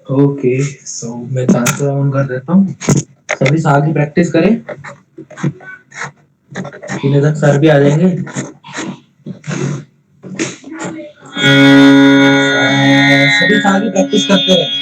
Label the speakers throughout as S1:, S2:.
S1: Okay, सो मैं चांसर on कर देता हूँ। सभी साथ ही प्रैक्टिस करें, इतने तक सर भी आ जाएंगे। सभी साथ ही प्रैक्टिस करते रहे।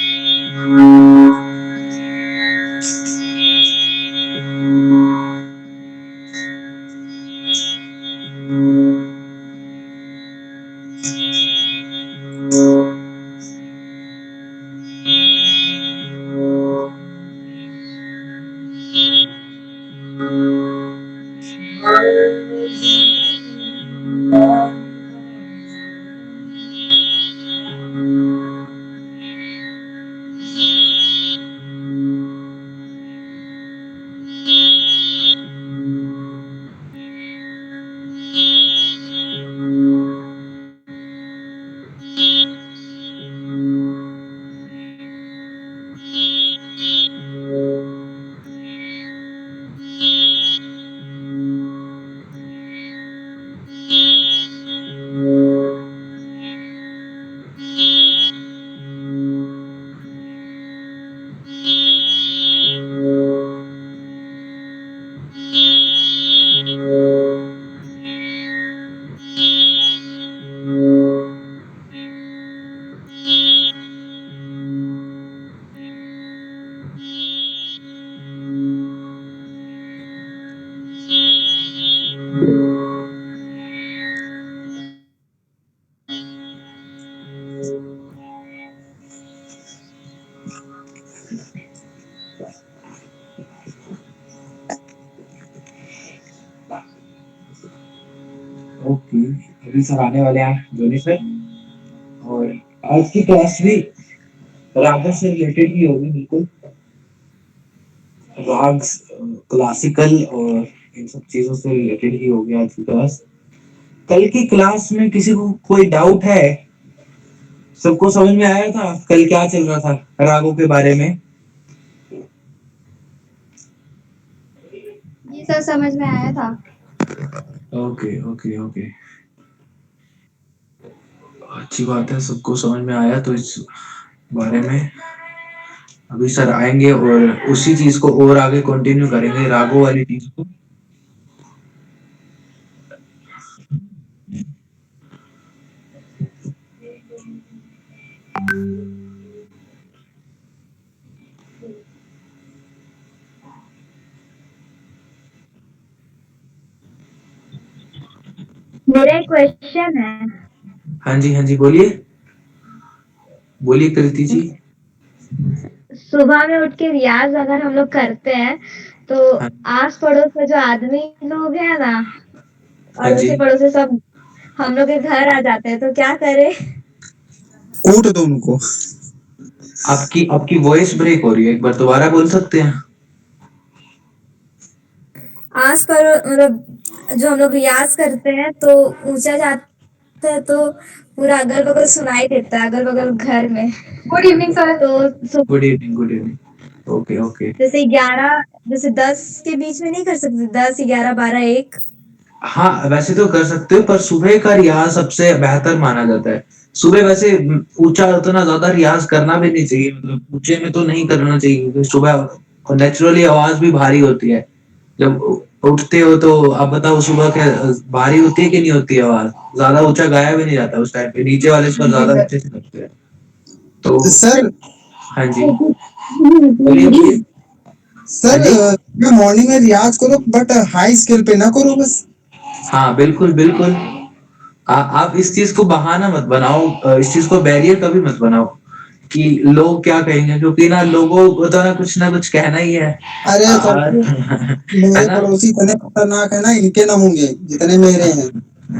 S1: ओके, अभी सर आने वाले हैं, जोनी सर। और आज की क्लास भी राग से रिलेटेड ही होगी, बिल्कुल। राग क्लासिकल और इन सब चीजों से रिलेटेड ही होगी आज की क्लास। कल की क्लास में किसी को कोई डाउट है? सबको समझ में आया था कल क्या चल रहा था रागों के बारे में?
S2: जी सर, समझ में आया था।
S1: ओके ओके ओके, अच्छी बात है, सबको समझ में आया। तो इस बारे में अभी सर आएंगे और उसी चीज को और आगे कंटिन्यू करेंगे, रागों वाली चीज को।
S2: मेरा एक क्वेश्चन है।
S1: हाँ जी हाँ जी, बोलिए बोलिए कृति जी।
S2: सुबह में उठ के रियाज अगर हम लोग करते हैं तो
S1: हाँ,
S2: आस पड़ोस में जो आदमी लोग हैं ना,
S1: हाँ जी।
S2: अड़ोसी पड़ोसी सब हम लोग के घर आ जाते हैं, तो क्या करें?
S1: कूट दो उनको। आपकी आपकी वॉइस ब्रेक हो रही है, एक बार दोबारा बोल सकते हैं?
S2: आस पर मतलब जो हम लोग रियाज करते हैं तो ऊंचा जाते हैं तो पूरा अगल बगल सुनाई देता है, अगल बगल घर में। Good evening sir. तो
S1: good evening, good evening. Okay okay.
S2: जैसे 11, जैसे 10 के बीच में नहीं कर सकते? 10, 11, 12, 1।
S1: हाँ, वैसे तो कर सकते हो, पर सुबह का रियाज सबसे बेहतर माना जाता है। सुबह वैसे ऊंचा उतना ज्यादा रियाज करना भी नहीं चाहिए, मतलब ऊंचे में तो नहीं करना चाहिए, क्योंकि सुबह नेचुरली आवाज भी भारी होती है। जब उठते हो तो आप बताओ, सुबह क्या भारी होती है कि नहीं होती है आवाज? ज्यादा ऊंचा गाया भी नहीं जाता उस टाइम पे, नीचे वाले स्वर ज्यादा अच्छे से लगते हैं। तो सर, हाँ जी, बोलिए बोलिए।
S3: सर मैं मॉर्निंग में रियाज करो, बट हाई स्केल पे ना करो बस।
S1: हाँ बिल्कुल बिल्कुल। आप इस चीज को बहाना मत बनाओ, इस चीज को बैरियर कभी मत बनाओ कि लोग क्या कहेंगे, क्योंकि ना लोगों को तो ना कुछ कहना ही है।
S3: अरे सर,
S1: है
S3: मेरे
S1: ना?
S3: पड़ोसी इतने खतरनाक है ना, इनके ना होंगे जितने मेरे हैं।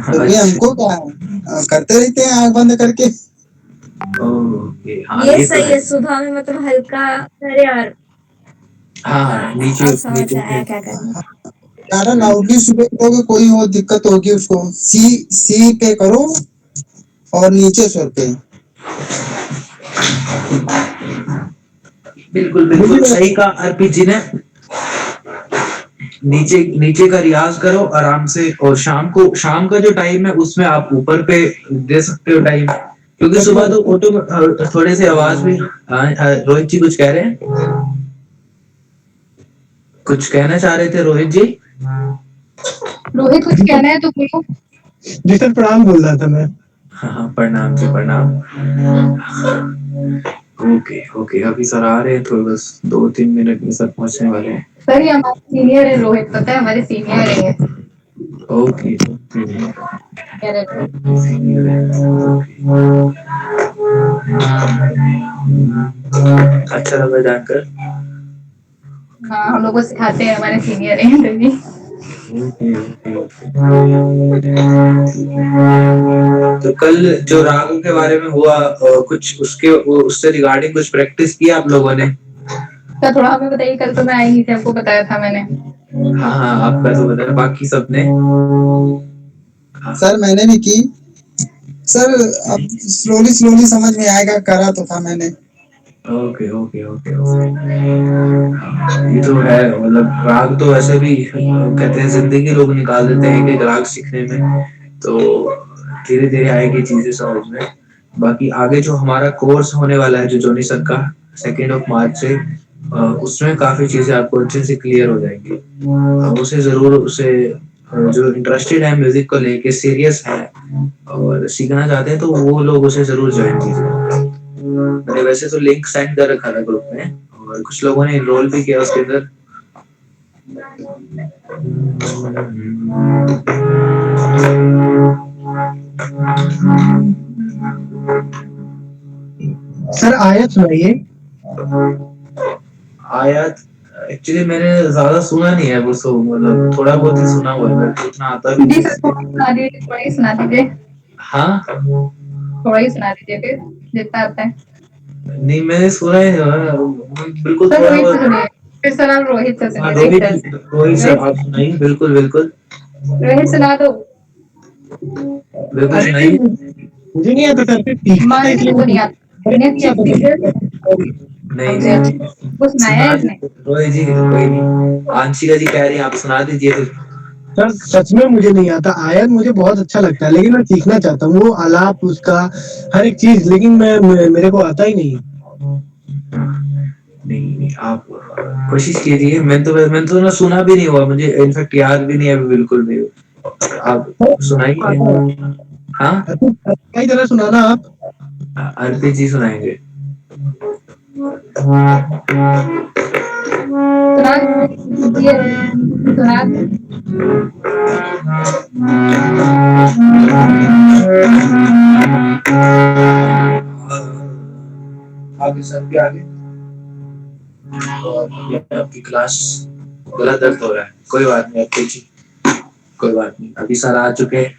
S3: फिर भी
S1: अच्छा,
S3: हमको क्या है, करते रहते हैं आंख बंद करके।
S1: ओके, हाँ
S2: ये
S1: ये तो
S2: सही
S1: है।
S2: है, सुबह में मतलब हल्का करे और
S1: हाँ हाँ,
S2: हाँ,
S1: नीचे
S2: अब समझ
S1: नीचे
S2: आया
S1: से।
S2: क्या करना।
S3: ज्यादा लाउडली सुबह करोगे कोई और दिक्कत होगी उसको। सी सी पे करो और नीचे स्वर पे।
S1: बिल्कुल
S3: बुझ
S1: बिल्कुल
S3: रहे
S1: सही
S3: हो?
S1: कहा अर्पित जी ने। नीचे नीचे का रियाज करो आराम से, और शाम का जो टाइम है उसमें आप ऊपर पे दे सकते हो टाइम, क्योंकि सुबह तो ऑटो थोड़े से आवाज भी। रोहित जी कुछ कह रहे हैं, कुछ कहना चाह रहे थे रोहित जी?
S2: रोहित कुछ कहना है तो बोलो।
S3: जी सर प्रणाम बोल रहा था मैं।
S1: हाँ प्रणाम जी प्रणाम। ओके ओके, अभी सर आ रहे हैं, तो बस 2-3 मिनट में सर पहुंचने वाले हैं।
S2: सर ये हमारे सीनियर है रोहित, पता है हमारे सीनियर है ये।
S1: ओके
S2: कह रहे थे।
S1: अच्छा लगा जानकर।
S2: हाँ हम लोग को सिखाते हैं, हमारे सीनियर है तो भी।
S1: तो कल जो रागों के बारे में हुआ, कुछ उससे रिगार्डिंग कुछ प्रैक्टिस किया आप लोगों ने?
S2: सर थोड़ा हमें बताइए, कल तो मैं आई नहीं थी, आपको बताया था मैंने।
S1: हाँ हाँ, आपका तो बताया, बाकी सबने?
S3: सर मैंने भी की सर, अब स्लोली स्लोली समझ में आएगा, करा तो था मैंने।
S1: Okay okay okay okay. ये तो है, मतलब राग तो वैसे भी कहते हैं जिंदगी लोग निकाल देते हैं कि राग सीखने में, तो धीरे धीरे आएगी चीजें समझ में। बाकी आगे जो हमारा कोर्स होने वाला है जो जोनी सर का 2 मार्च से, उसमें काफी चीजें आपको अच्छे से क्लियर हो जाएंगी। उसे जरूर, उसे जो इंटरेस्टेड है म्यूजिक को लेके, सीरियस है और सीखना चाहते हैं, तो वो लोग उसे जरूर ज्वाइन कीजिए। मैंने वैसे तो लिंक सेंड कर रखा था ग्रुप में, और कुछ लोगों ने एनरोल भी किया उसके अंदर।
S3: सर आयत सुनाइए।
S1: आयत एक्चुअली मैंने ज्यादा सुना नहीं है वो, सो मतलब थोड़ा बहुत ही सुना हुआ है, मेरे को उतना आता भी
S2: जी
S1: नहीं
S2: सर थोड़ा सुना दीजिए, थोड़ा ही सुना दीजिए,
S1: हाँ
S2: थोड़ा ही सुना दीजिए फिर, जितना आता है।
S1: नहीं, मैंने सुना ही नहीं है, बिल्कुल
S2: सर
S1: थोड़ा
S2: रोहित से
S1: बहुत।
S2: सुनिए, फिर सर आप रोहित से
S1: हाँ
S2: सुनिए, रोहित
S1: रोहित,
S2: सर।
S1: रोहित सर आप सुनाइए, बिल्कुल बिल्कुल
S2: रोहित सुना दो।
S1: बिल्कुल सुनाइए।
S3: मुझे नहीं आता सर,
S2: मान भी को नहीं आता, इन्हें क्या
S1: नहीं
S2: हमसे
S1: नहीं,
S2: वो सुनाया है
S1: सुना
S2: इसने।
S1: रोहित जी, कोई नहीं, आंशिका जी कह रही हैं आप सुना दीजिए फिर।
S3: सर सच में मुझे नहीं आता। आयत मुझे बहुत अच्छा लगता है, लेकिन मैं सीखना चाहता हूँ, वो आलाप उसका हर एक चीज, लेकिन मेरे को आता ही नहीं।
S1: नहीं नहीं, आप कोशिश कीजिए। मैंने तो ना सुना भी नहीं हुआ, मुझे इनफैक्ट याद भी नहीं है अभी बिल्कुल भी। आप सुनाइए। हाँ
S3: कई तरह सुनाना आप।
S1: अर्पित जी सुनाएंगे।
S2: सुना दीजिए, सुना दो।
S1: आगे सर के आगे, और ये आपकी क्लास गला दर्द हो रहा है, कोई बात नहीं अर्पित जी, कोई बात नहीं, अभी सर आ चुके हैं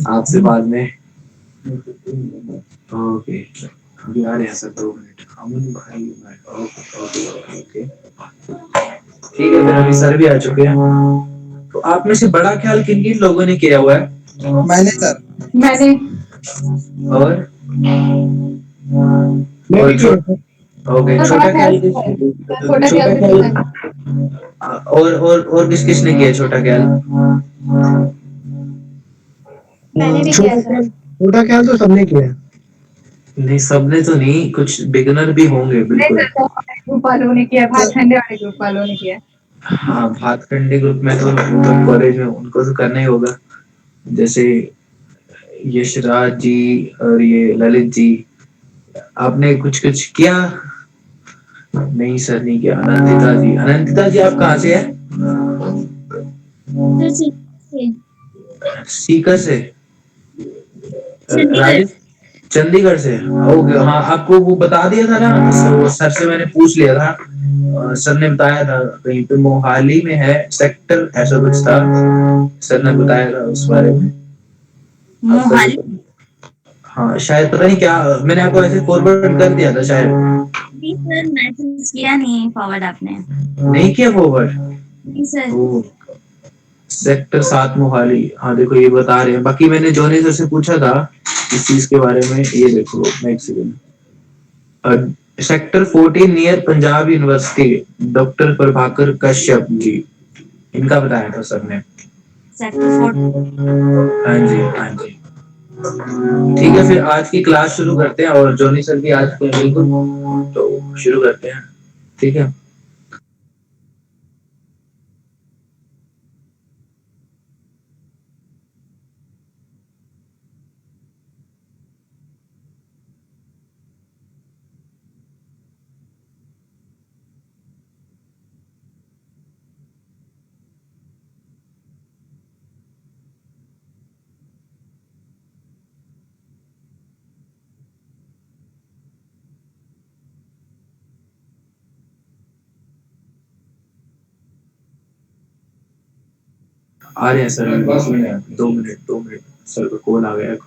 S1: आपसे बाद में। ओके, अभी आ रहे हैं सर, 2 मिनट। अमन भाई, ओके ओके ओके ओके, ठीक है, फिर अभी सर भी आ चुके हैं। तो आप में से बड़ा ख्याल किन किन लोगों ने किया हुआ है?
S3: मैंने सर।
S2: मैंने।
S1: और
S3: मैं भी किया
S1: छोटा, ओके,
S2: सर बड़ा
S1: छोटा
S2: ख्याल
S1: ख्याल
S2: से है, छोटा ख्याल
S1: छोटा
S2: से
S1: ख्याल,
S2: सुना
S1: और किस किस ने किया छोटा ख्याल?
S2: मैंने भी किया सर।
S3: छोटा ख्याल तो सबने किया है।
S1: नहीं सबने तो नहीं, कुछ बिगिनर भी होंगे
S2: नहीं
S1: बिल्कुल।
S2: सर, ग्रुप वालों ने किया, भातखंडे वाले ग्रुप वालों ने किया।
S1: हाँ भातखंडे ग्रुप में तो कॉलेज में उनको तो करना ही होगा, जैसे यशराज जी और ये ललित जी। आपने कुछ कुछ किया? नहीं सर नहीं किया। अनंतिता जी, अनंतिता जी आप कहाँ से है? सीकर से? राजस्थान, चंडीगढ़ से? ओके, हाँ आपको वो बता दिया था ना, सर से मैंने पूछ लिया था, सर ने बताया था कहीं पे मोहाली में है सेक्टर, ऐसा कुछ था, सर ने बताया था उस बारे में। मोहाली, हाँ शायद, पता नहीं क्या, मैंने आपको ऐसे फॉरवर्ड कर दिया था शायद।
S4: नहीं सर, मैसेज किया नहीं फॉरवर्ड आपने।
S1: नहीं किया फॉरवर्ड?
S4: नहीं सर।
S1: सेक्टर 7 मोहाली, हाँ देखो ये बता रहे हैं। बाकी मैंने जोनी सर से पूछा था इस चीज के बारे में, ये देखो next sector 14 near Punjab university, doctor Prabhakar Kashyap ji. इनका बताया था सर ने।
S4: Chapter 4.
S1: हाँ जी, हाँ जी। ठीक है, फिर आज की क्लास शुरू करते हैं, और जॉनी सर की आज बिल्कुल, तो शुरू करते हैं। ठीक है। आ रहे हैं सर, 2 मिनट सर का कॉल आ गया है।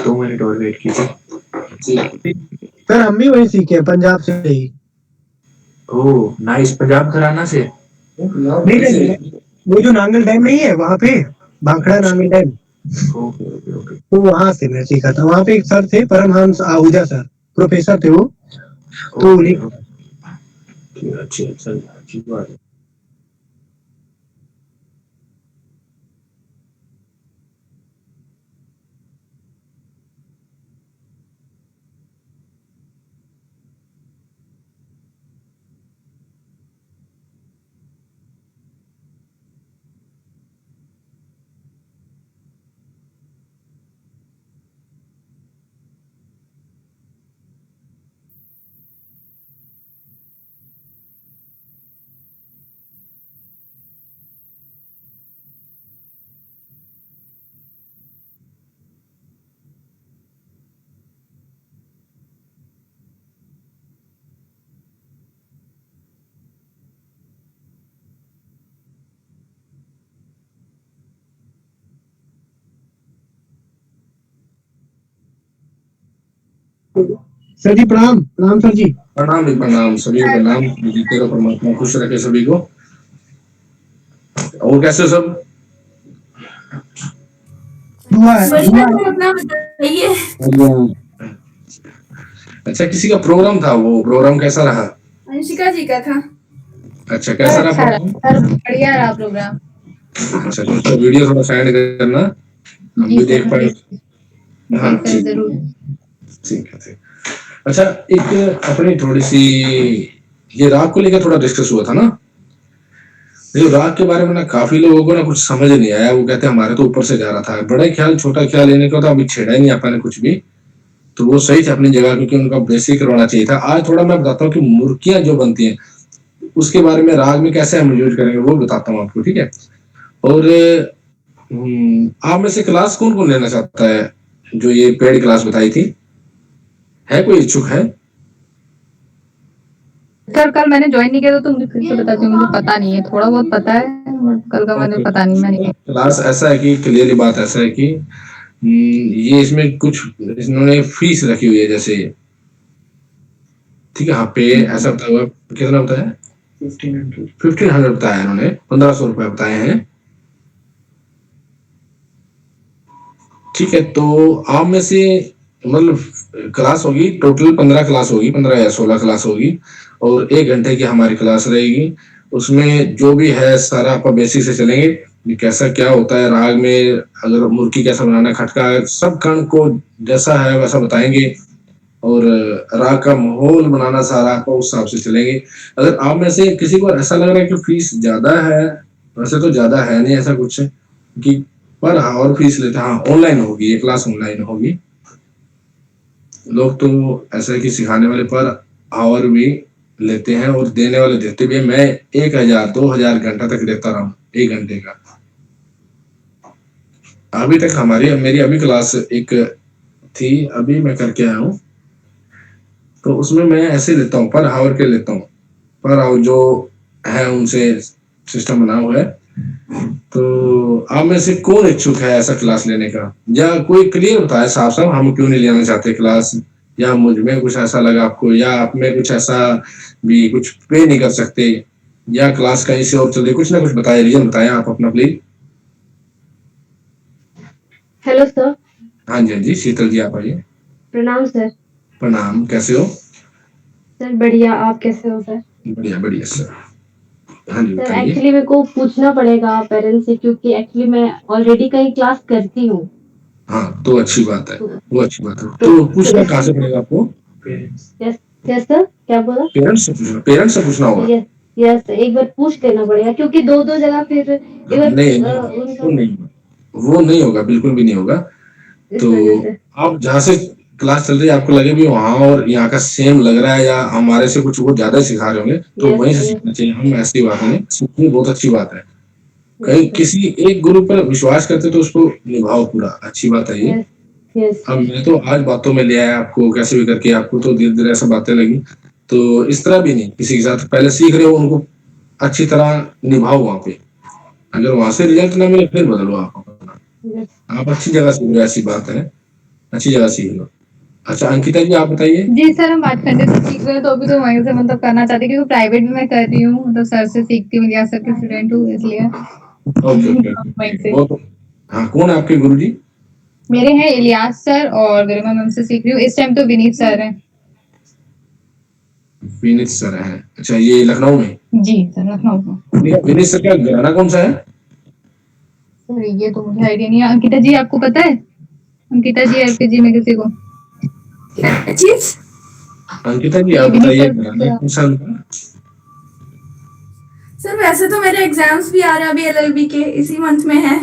S1: 2 मिनट और वेट कीजिए।
S3: सर हम भी वही सीखे हैं, पंजाब से ही।
S1: ओह नाइस, पंजाब घराना से।
S3: नहीं नहीं, वो जो नांगल डैम नहीं है वहाँ पे, Bhakra Nangal dam,
S1: okay okay okay.
S3: तो वहाँ से मैं सीखा था। वहाँ पे एक सर थे, परमहंस आहूजा सर, प्रोफेसर थे वो। तो
S1: ओके,
S3: उन्हीं-
S1: ओके, अच्छी अच्छी बात है।
S3: सर जी प्रणाम, प्रणाम सर जी।
S1: प्रणाम भी प्रणाम, सभी को प्रणाम। तेरा परमात्मा खुश रखे सभी को। और कैसे हो सब?
S3: दुआ है, दुआ है।
S2: अपना बताइए।
S1: अच्छा, किसी का प्रोग्राम था, वो प्रोग्राम कैसा रहा?
S2: अंशिका जी का था।
S1: अच्छा, कैसा रहा program?
S2: सर बढ़िया रहा प्रोग्राम।
S1: अच्छा, तो उसका वीडियो थोड़ा सेंड करना, हम भी देख पाए। हाँ ठीक
S2: जरूर।
S1: ठीक है, ठीक। अच्छा, एक अपनी थोड़ी सी ये राग को लेकर थोड़ा डिस्कस हुआ था ना। देखो, राग के बारे में ना काफी लोगों को ना कुछ समझ नहीं आया। वो कहते हैं हमारे तो ऊपर से जा रहा था, बड़ा ख्याल छोटा ख्याल लेने का, तो अभी छेड़ा ही नहीं आपने कुछ भी। तो वो सही थे अपनी जगह, क्योंकि उनका बेसिक करवाना चाहिए था। आज थोड़ा मैं बताता हूँ कि मुर्कियां जो बनती हैं उसके बारे में, राग में कैसे हम यूज करेंगे वो बताता हूँ आपको, ठीक है। और आप में से क्लास कौन कौन लेना चाहता है, जो ये पेड क्लास बताई थी? है कोई इच्छुक है?
S5: सर कल मैंने ज्वाइन नहीं किया था, तो मुझे फिर से बताती हूँ। मुझे पता नहीं है, थोड़ा बहुत पता है, कल का मैंने पता नहीं। मैंने
S1: क्लास ऐसा है कि क्लियरली बात ऐसा है कि ये इसमें कुछ इन्होंने फीस रखी हुई है, जैसे ठीक है। हाँ पे ऐसा बताया हुआ, कितना बताया? 1500 बताया इन्होंने, 1500 रुपए बताए हैं। ठीक है, तो आप में से मतलब क्लास होगी टोटल 15 क्लास होगी, 15 या 16 क्लास होगी, और 1 घंटे की हमारी क्लास रहेगी। उसमें जो भी है सारा आपका बेसिक से चलेंगे, कि कैसा क्या होता है राग में, अगर मुर्की कैसा बनाना, खटका, सब कण को जैसा है वैसा बताएंगे, और राग का माहौल बनाना सारा आपको उस हिसाब से चलेंगे। अगर आप में से किसी को ऐसा लग रहा है कि फीस ज्यादा है, वैसे तो ज्यादा है नहीं ऐसा कुछ कि, पर हाँ और फीस लेते हैं। हाँ, ऑनलाइन होगी ये क्लास, ऑनलाइन होगी। लोग तो ऐसा है कि सिखाने वाले पर आवर भी लेते हैं, और देने वाले देते भी हैं। मैं 1000 2000 घंटा तक देता रहा हूँ 1 घंटे का। अभी तक हमारी मेरी अभी क्लास एक थी, अभी मैं करके आया हूँ, तो उसमें मैं ऐसे लेता हूँ, पर आवर के लेता हूँ। पर आवर जो है उनसे सिस्टम बना हुआ है। तो आप में से कौन इच्छुक है ऐसा क्लास लेने का, या कोई क्लियर बताए साफ साफ हम क्यों नहीं लेना चाहते क्लास, या मुझ में कुछ ऐसा लगा आपको, या आप में कुछ ऐसा भी कुछ पे नहीं कर सकते, या क्लास कहीं से और चल, कुछ ना कुछ बताए, रीजन बताएं आप अपना प्लीज।
S6: Hello sir.
S1: हाँ जी, हाँ जी, शीतल जी आप आइए।
S6: प्रणाम सर।
S1: प्रणाम, कैसे हो?
S6: सर बढ़िया, आप कैसे हो सर?
S1: बढ़िया बढ़िया सर।
S7: हाँ जी
S6: सर
S7: बताइए।
S6: एक्चुअली मेरे को पूछना पड़ेगा पेरेंट्स से, क्योंकि एक्चुअली मैं ऑलरेडी कहीं क्लास करती हूँ।
S7: हाँ तो अच्छी बात है,
S6: तो
S7: वो अच्छी बात है।
S6: तो
S7: तो पूछना कहाँ से पड़ेगा आपको?
S6: यस यस सर, क्या बोला?
S7: पेरेंट्स से पूछना होगा।
S6: यस यस सर, एक बार पूछ लेना पड़ेगा, क्योंकि दो दो जगह फिर एक बार
S7: नहीं नहीं, वो
S6: उनका
S7: नहीं होगा, वो नहीं होगा, बिल्कुल भी नहीं होगा।
S6: इस
S7: तो
S6: वजह से।
S7: आप जहाँ से क्लास चल रही है आपको लगे भी वहाँ और यहाँ का सेम लग रहा है या हमारे से कुछ वो ज्यादा सिखा रहे होंगे तो
S6: यस
S7: वहीं से
S6: सर,
S7: सीखना चाहिए। हम ऐसी बात नहीं, सीखनी बहुत अच्छी बात है।
S6: यस
S7: कहीं
S6: सर,
S7: किसी एक गुरु पर विश्वास करते तो उसको निभाओ पूरा, अच्छी बात है ये।
S6: यस यस
S7: अब मैं तो आज बातों में ले आया आपको कैसे भी करके, आपको तो धीरे धीरे ऐसा बातें लगी। तो इस तरह भी नहीं, किसी के साथ पहले सीख रहे हो उनको अच्छी तरह निभाओ वहां पे। अगर वहां से रिजल्ट ना मिले फिर बदलो आप अपना।
S6: यस।
S7: आप अच्छी जगह सीख रहे हो, ऐसी बात है, अच्छी जगह सीख लो। अच्छा अंकिता जी आप बताइए।
S5: जी सर, हम बातखंडे से सीख रहे हैं तो अभी तो वहीं से मतलब करना चाहते हैं, क्योंकि प्राइवेट में मैं कर रही हूँ, मतलब सर से सीखती हूँ या सर की स्टूडेंट हूँ, इसलिए
S7: ओके ओके
S5: वहीं
S7: ओके,
S5: से।
S7: वो तो हाँ। कौन है आपके गुरु जी?
S5: मेरे हैं इलियास सर और गरिमा मैम से सीख रही हूँ। इस टाइम तो विनीत सर हैं।
S7: विनीत सर है, अच्छा ये लखनऊ में।
S5: जी सर, लखनऊ का।
S7: विनीत सर का घराना कौन सा है?
S5: सर ये तो मुझे आइडिया नहीं है। अंकिता जी आपको पता है? अंकिता जी एलपीजी में किसी को?
S2: चीज
S7: अंकिता जी
S5: ये
S7: आप
S5: विनीत
S7: बताइए
S5: सर
S7: घराना कौन सा उनका?
S2: सर वैसे तो मेरे एग्जाम्स भी आ रहे हैं अभी एलएलबी के, इसी मंथ में है।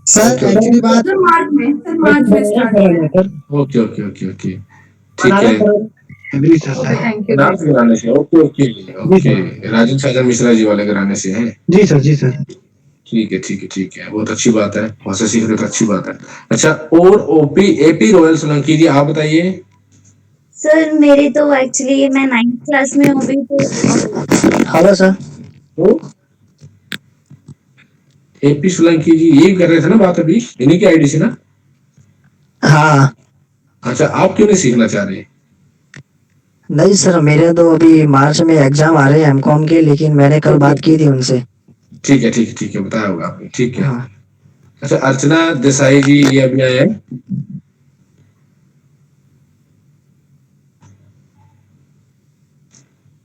S3: सर
S7: ओके
S3: एक्चुअली बात
S2: सर मार्च में स्टार्ट हुआ है।
S3: Sir
S7: okay okay okay okay, ठीक
S3: बनारस
S7: है।
S3: Agree sir.
S5: Okay, thank you.
S7: Banaras घराने से, okay okay okay. Rajan Sagar Mishra ji वाले घराने से हैं।
S3: जी सर, जी सर।
S7: ठीक है ठीक है ठीक है, बहुत अच्छी बात है, वहां से सीख रहे हो तो अच्छी बात है। अच्छा और ओपी एपी रॉयल सोलंकी जी आप बताइए।
S4: सर मेरी तो एक्चुअली मैं 9th क्लास में हूँ अभी तो।
S3: Hello sir.
S7: तो एपी सोलंकी जी यही कर रहे थे ना बात अभी, इन्हीं की आईडी से ना?
S3: हाँ।
S7: अच्छा आप क्यों नहीं सीखना चाह रहे?
S3: नहीं सर, मेरे तो अभी मार्च में एग्जाम आ रहे हैं एमकॉम के, लेकिन मैंने कल बात की थी उनसे।
S7: ठीक है ठीक है ठीक है, बताया होगा आपने, ठीक है।
S3: हाँ।
S7: अच्छा अर्चना देसाई जी ये अभी आए हैं।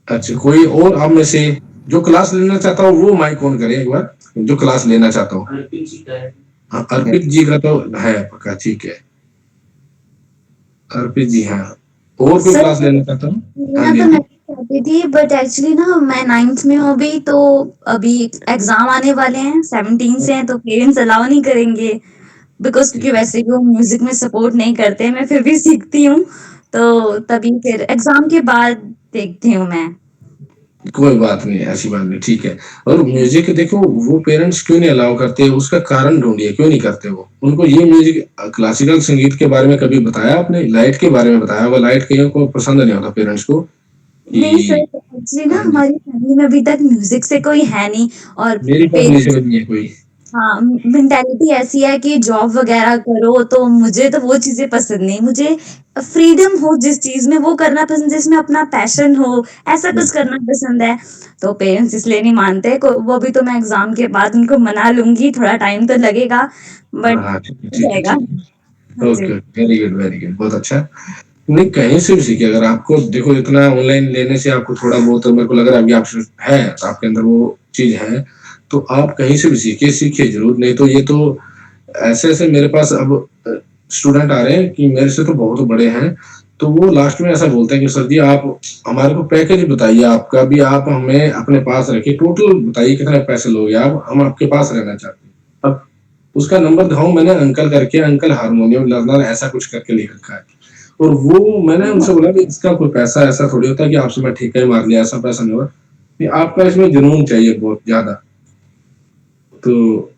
S7: अच्छा कोई और आप में से जो क्लास लेना चाहता हो वो माइक ऑन करे एक बार, जो क्लास लेना चाहता हो। हाँ अर्पित जी का तो है पक्का, ठीक है अर्पित जी। हाँ और कोई
S4: सर
S7: क्लास लेना चाहता हूँ? हाँ
S4: लेना
S7: जी
S4: तो
S7: हाँ
S4: मैं
S7: जी।
S4: चाहती थी, बट एक्चुअली ना मैं 9th में हूँ अभी तो। अभी एग्जाम आने वाले हैं 17 से हैं, तो पेरेंट्स अलाउ नहीं करेंगे बिकॉज, क्योंकि वैसे भी वो म्यूजिक में सपोर्ट नहीं करते, मैं फिर भी सीखती हूँ। तो तभी फिर एग्जाम के बाद देखती हूँ मैं।
S7: कोई बात नहीं, ऐसी बात नहीं, ठीक है। और म्यूजिक देखो वो पेरेंट्स क्यों नहीं अलाउ करते, उसका कारण ढूंढिए क्यों नहीं करते वो। उनको ये म्यूजिक क्लासिकल संगीत के बारे में कभी बताया आपने? लाइट के बारे में बताया होगा, लाइट कईयों को पसंद नहीं होता पेरेंट्स को
S4: नहीं सर,
S7: कि।
S4: एक्चुअली ना
S7: हाँ जी,
S4: हमारी फैमिली में अभी तक म्यूजिक से कोई है नहीं। और
S7: मेरी फैमिली से
S4: पेरेंट्स,
S7: भी नहीं है कोई।
S4: हाँ, मेंटालिटी ऐसी है कि जॉब वगैरह करो, तो मुझे तो वो चीजें पसंद नहीं। मुझे फ्रीडम हो जिस चीज में, वो करना पसंद, जिसमें अपना पैशन हो, ऐसा कुछ करना पसंद है। तो पेरेंट्स इसलिए नहीं मानते वो भी। तो मैं एग्जाम के बाद उनको मना लूंगी, थोड़ा टाइम तो लगेगा
S7: हाँ
S4: बट
S7: हाँ ठीक है
S4: हो
S7: ठीक है
S4: जाएगा।
S7: ठीक है,
S4: हाँ जी।
S7: Okay very good very good, बहुत अच्छा। नहीं कहीं से भी सीखिए, अगर आपको देखो इतना ऑनलाइन लेने से आपको थोड़ा बहुत मेरे को लग रहा है अभी आप है आपके अंदर वो चीज है, तो आप कहीं से भी सीखिए, सीखिए जरूर। नहीं तो ये तो ऐसे ऐसे मेरे पास अब स्टूडेंट आ रहे हैं कि मेरे से तो बहुत बड़े हैं, तो वो लास्ट में ऐसा बोलते हैं कि सर जी आप हमारे को पैकेज बताइए आपका भी, आप हमें अपने पास रखिए, टोटल बताइए कितने पैसे लोगे आप, हम आपके पास रहना चाहते हैं। अब उसका नंबर दिखाऊं मैंने अंकल करके, अंकल हारमोनियम लर्नर ऐसा कुछ करके लिख रखा है। और वो मैंने उनसे बोला कि इसका कोई पैसा ऐसा थोड़ी होता है कि आपसे मैं ठेका ही मार लिया, ऐसा पैसा नहीं होगा कि आपका इसमें जुनून चाहिए बहुत ज्यादा। तो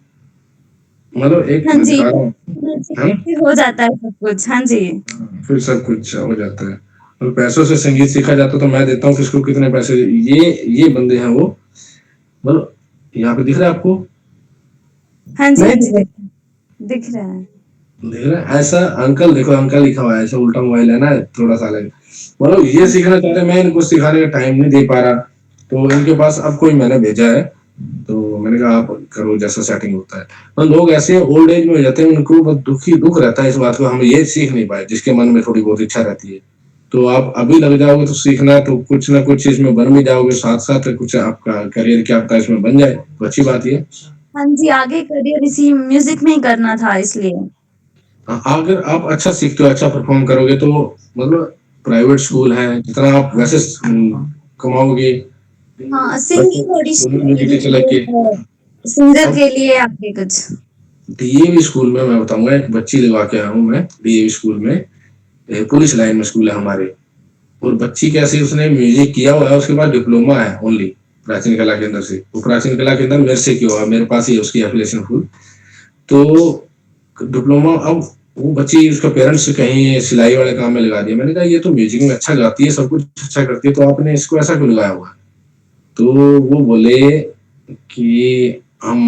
S7: मतलब एक
S4: हाँ जी,
S7: दिखा रहा हूँ, है ना?
S4: फिर हो जाता है सब कुछ। हाँ जी।
S7: फिर सब कुछ हो जाता है। और पैसों से संगीत सीखा जाता तो मैं देता हूँ किसको कितने पैसे। ये बंदे हैं वो, मतलब यहाँ पे दिख रहा है आपको?
S4: हाँ जी, हाँ
S3: नहीं
S4: जी, दिख रहा है।
S7: देख रहे हैं ऐसा अंकल, देखो अंकल लिखा हुआ है ऐसा, उल्टा मोबाइल है ना थोड़ा सा अलग। मतलब ये सीखना चाह रहे हैं, मैं इनको सिखाने का टाइम नहीं दे पा रहा, तो इनके पास अब कोई मैंने भेजा है, तो मैंने कहा आप करो जैसा सेटिंग होता है। तो लोग ऐसे ओल्ड एज में हो जाते हैं, उनको बहुत दुख रहता है इस बात को, हम ये सीख नहीं पाए जिसके मन में थोड़ी बहुत इच्छा रहती है। तो आप अभी लग जाओगे तो सीखना, तो कुछ ना कुछ इसमें बन भी जाओगे, साथ साथ कुछ आपका करियर क्या पता इसमें बन जाए, तो अच्छी बात ये।
S4: हाँ जी, आगे करियर इसी म्यूजिक में ही करना था इसलिए।
S7: अगर आप अच्छा सीखते हो, अच्छा परफॉर्म करोगे तो मतलब प्राइवेट स्कूल है, जितना आप वैसे कमाओगे
S4: हाँ, सिंगिंग थोड़ी सी
S7: म्यूजिक टीचर लग के।
S4: सिंगर
S7: अब
S4: के लिए आगे कुछ।
S7: डीएवी स्कूल में मैं बताऊंगा, एक बच्ची लगा के आया हूँ मैं डीएवी स्कूल में, पुलिस लाइन में स्कूल है हमारे। और बच्ची कैसे, उसने म्यूजिक किया हुआ है, उसके बाद डिप्लोमा है ओनली प्राचीन कला केंद्र से। वो प्राचीन कला केंद्र मेरे से किया हुआ है, मेरे पास ही है उसकी एप्लीकेशन फुल। तो डिप्लोमा, अब वो बच्ची, उसका पेरेंट्स कहीं सिलाई वाले काम में लगा दिया। मैंने कहा ये तो म्यूजिक में अच्छा गाती है, सब कुछ अच्छा करती है, तो आपने इसको ऐसा क्यों लगाया हुआ है? तो वो बोले कि हम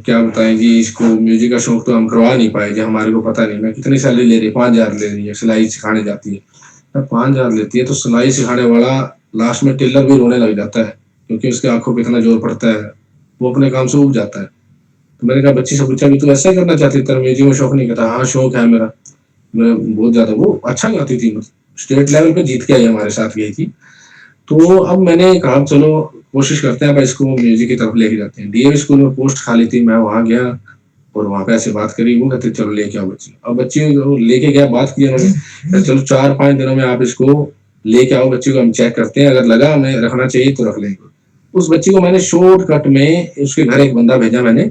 S7: क्या बताएं जी, इसको म्यूजिक का शौक तो हम करवा नहीं पाए जी, हमारे को पता नहीं। मैं कितनी सैलरी ले रही है? 5,000 ले रही है, सिलाई सिखाने जाती है। 5,000 लेती है तो सिलाई सिखाने वाला लास्ट में टेलर भी रोने लग जाता है, क्योंकि उसके आंखों पे इतना जोर पड़ता है, वो अपने काम से उब जाता है। तो मैंने कहा, बच्ची से पूछा कि तू ऐसा ही करना चाहती है, तेरा म्यूजिक में शौक नहीं? कहता हाँ शौक है मेरा, मैं बहुत ज्यादा। वो अच्छा गाती थी, मतलब स्टेट लेवल पे जीत के आई, हमारे साथ गई थी। तो अब मैंने कहा चलो कोशिश करते हैं, अब इसको म्यूजिक की तरफ लेके जाते हैं। डीएवी स्कूल में पोस्ट खाली थी, मैं वहां गया और वहां पे ऐसे बात करी, वो कहते चलो लेके आओ बच्ची। अब बच्ची को लेके गया, बात की उन्होंने, कहते चलो 4-5 दिनों में आप इसको लेके आओ, बच्ची को हम चेक करते हैं, अगर लगा हमें रखना चाहिए तो रख लेंगे। उस बच्ची को मैंने शॉर्टकट में उसके घर एक बंदा भेजा मैंने,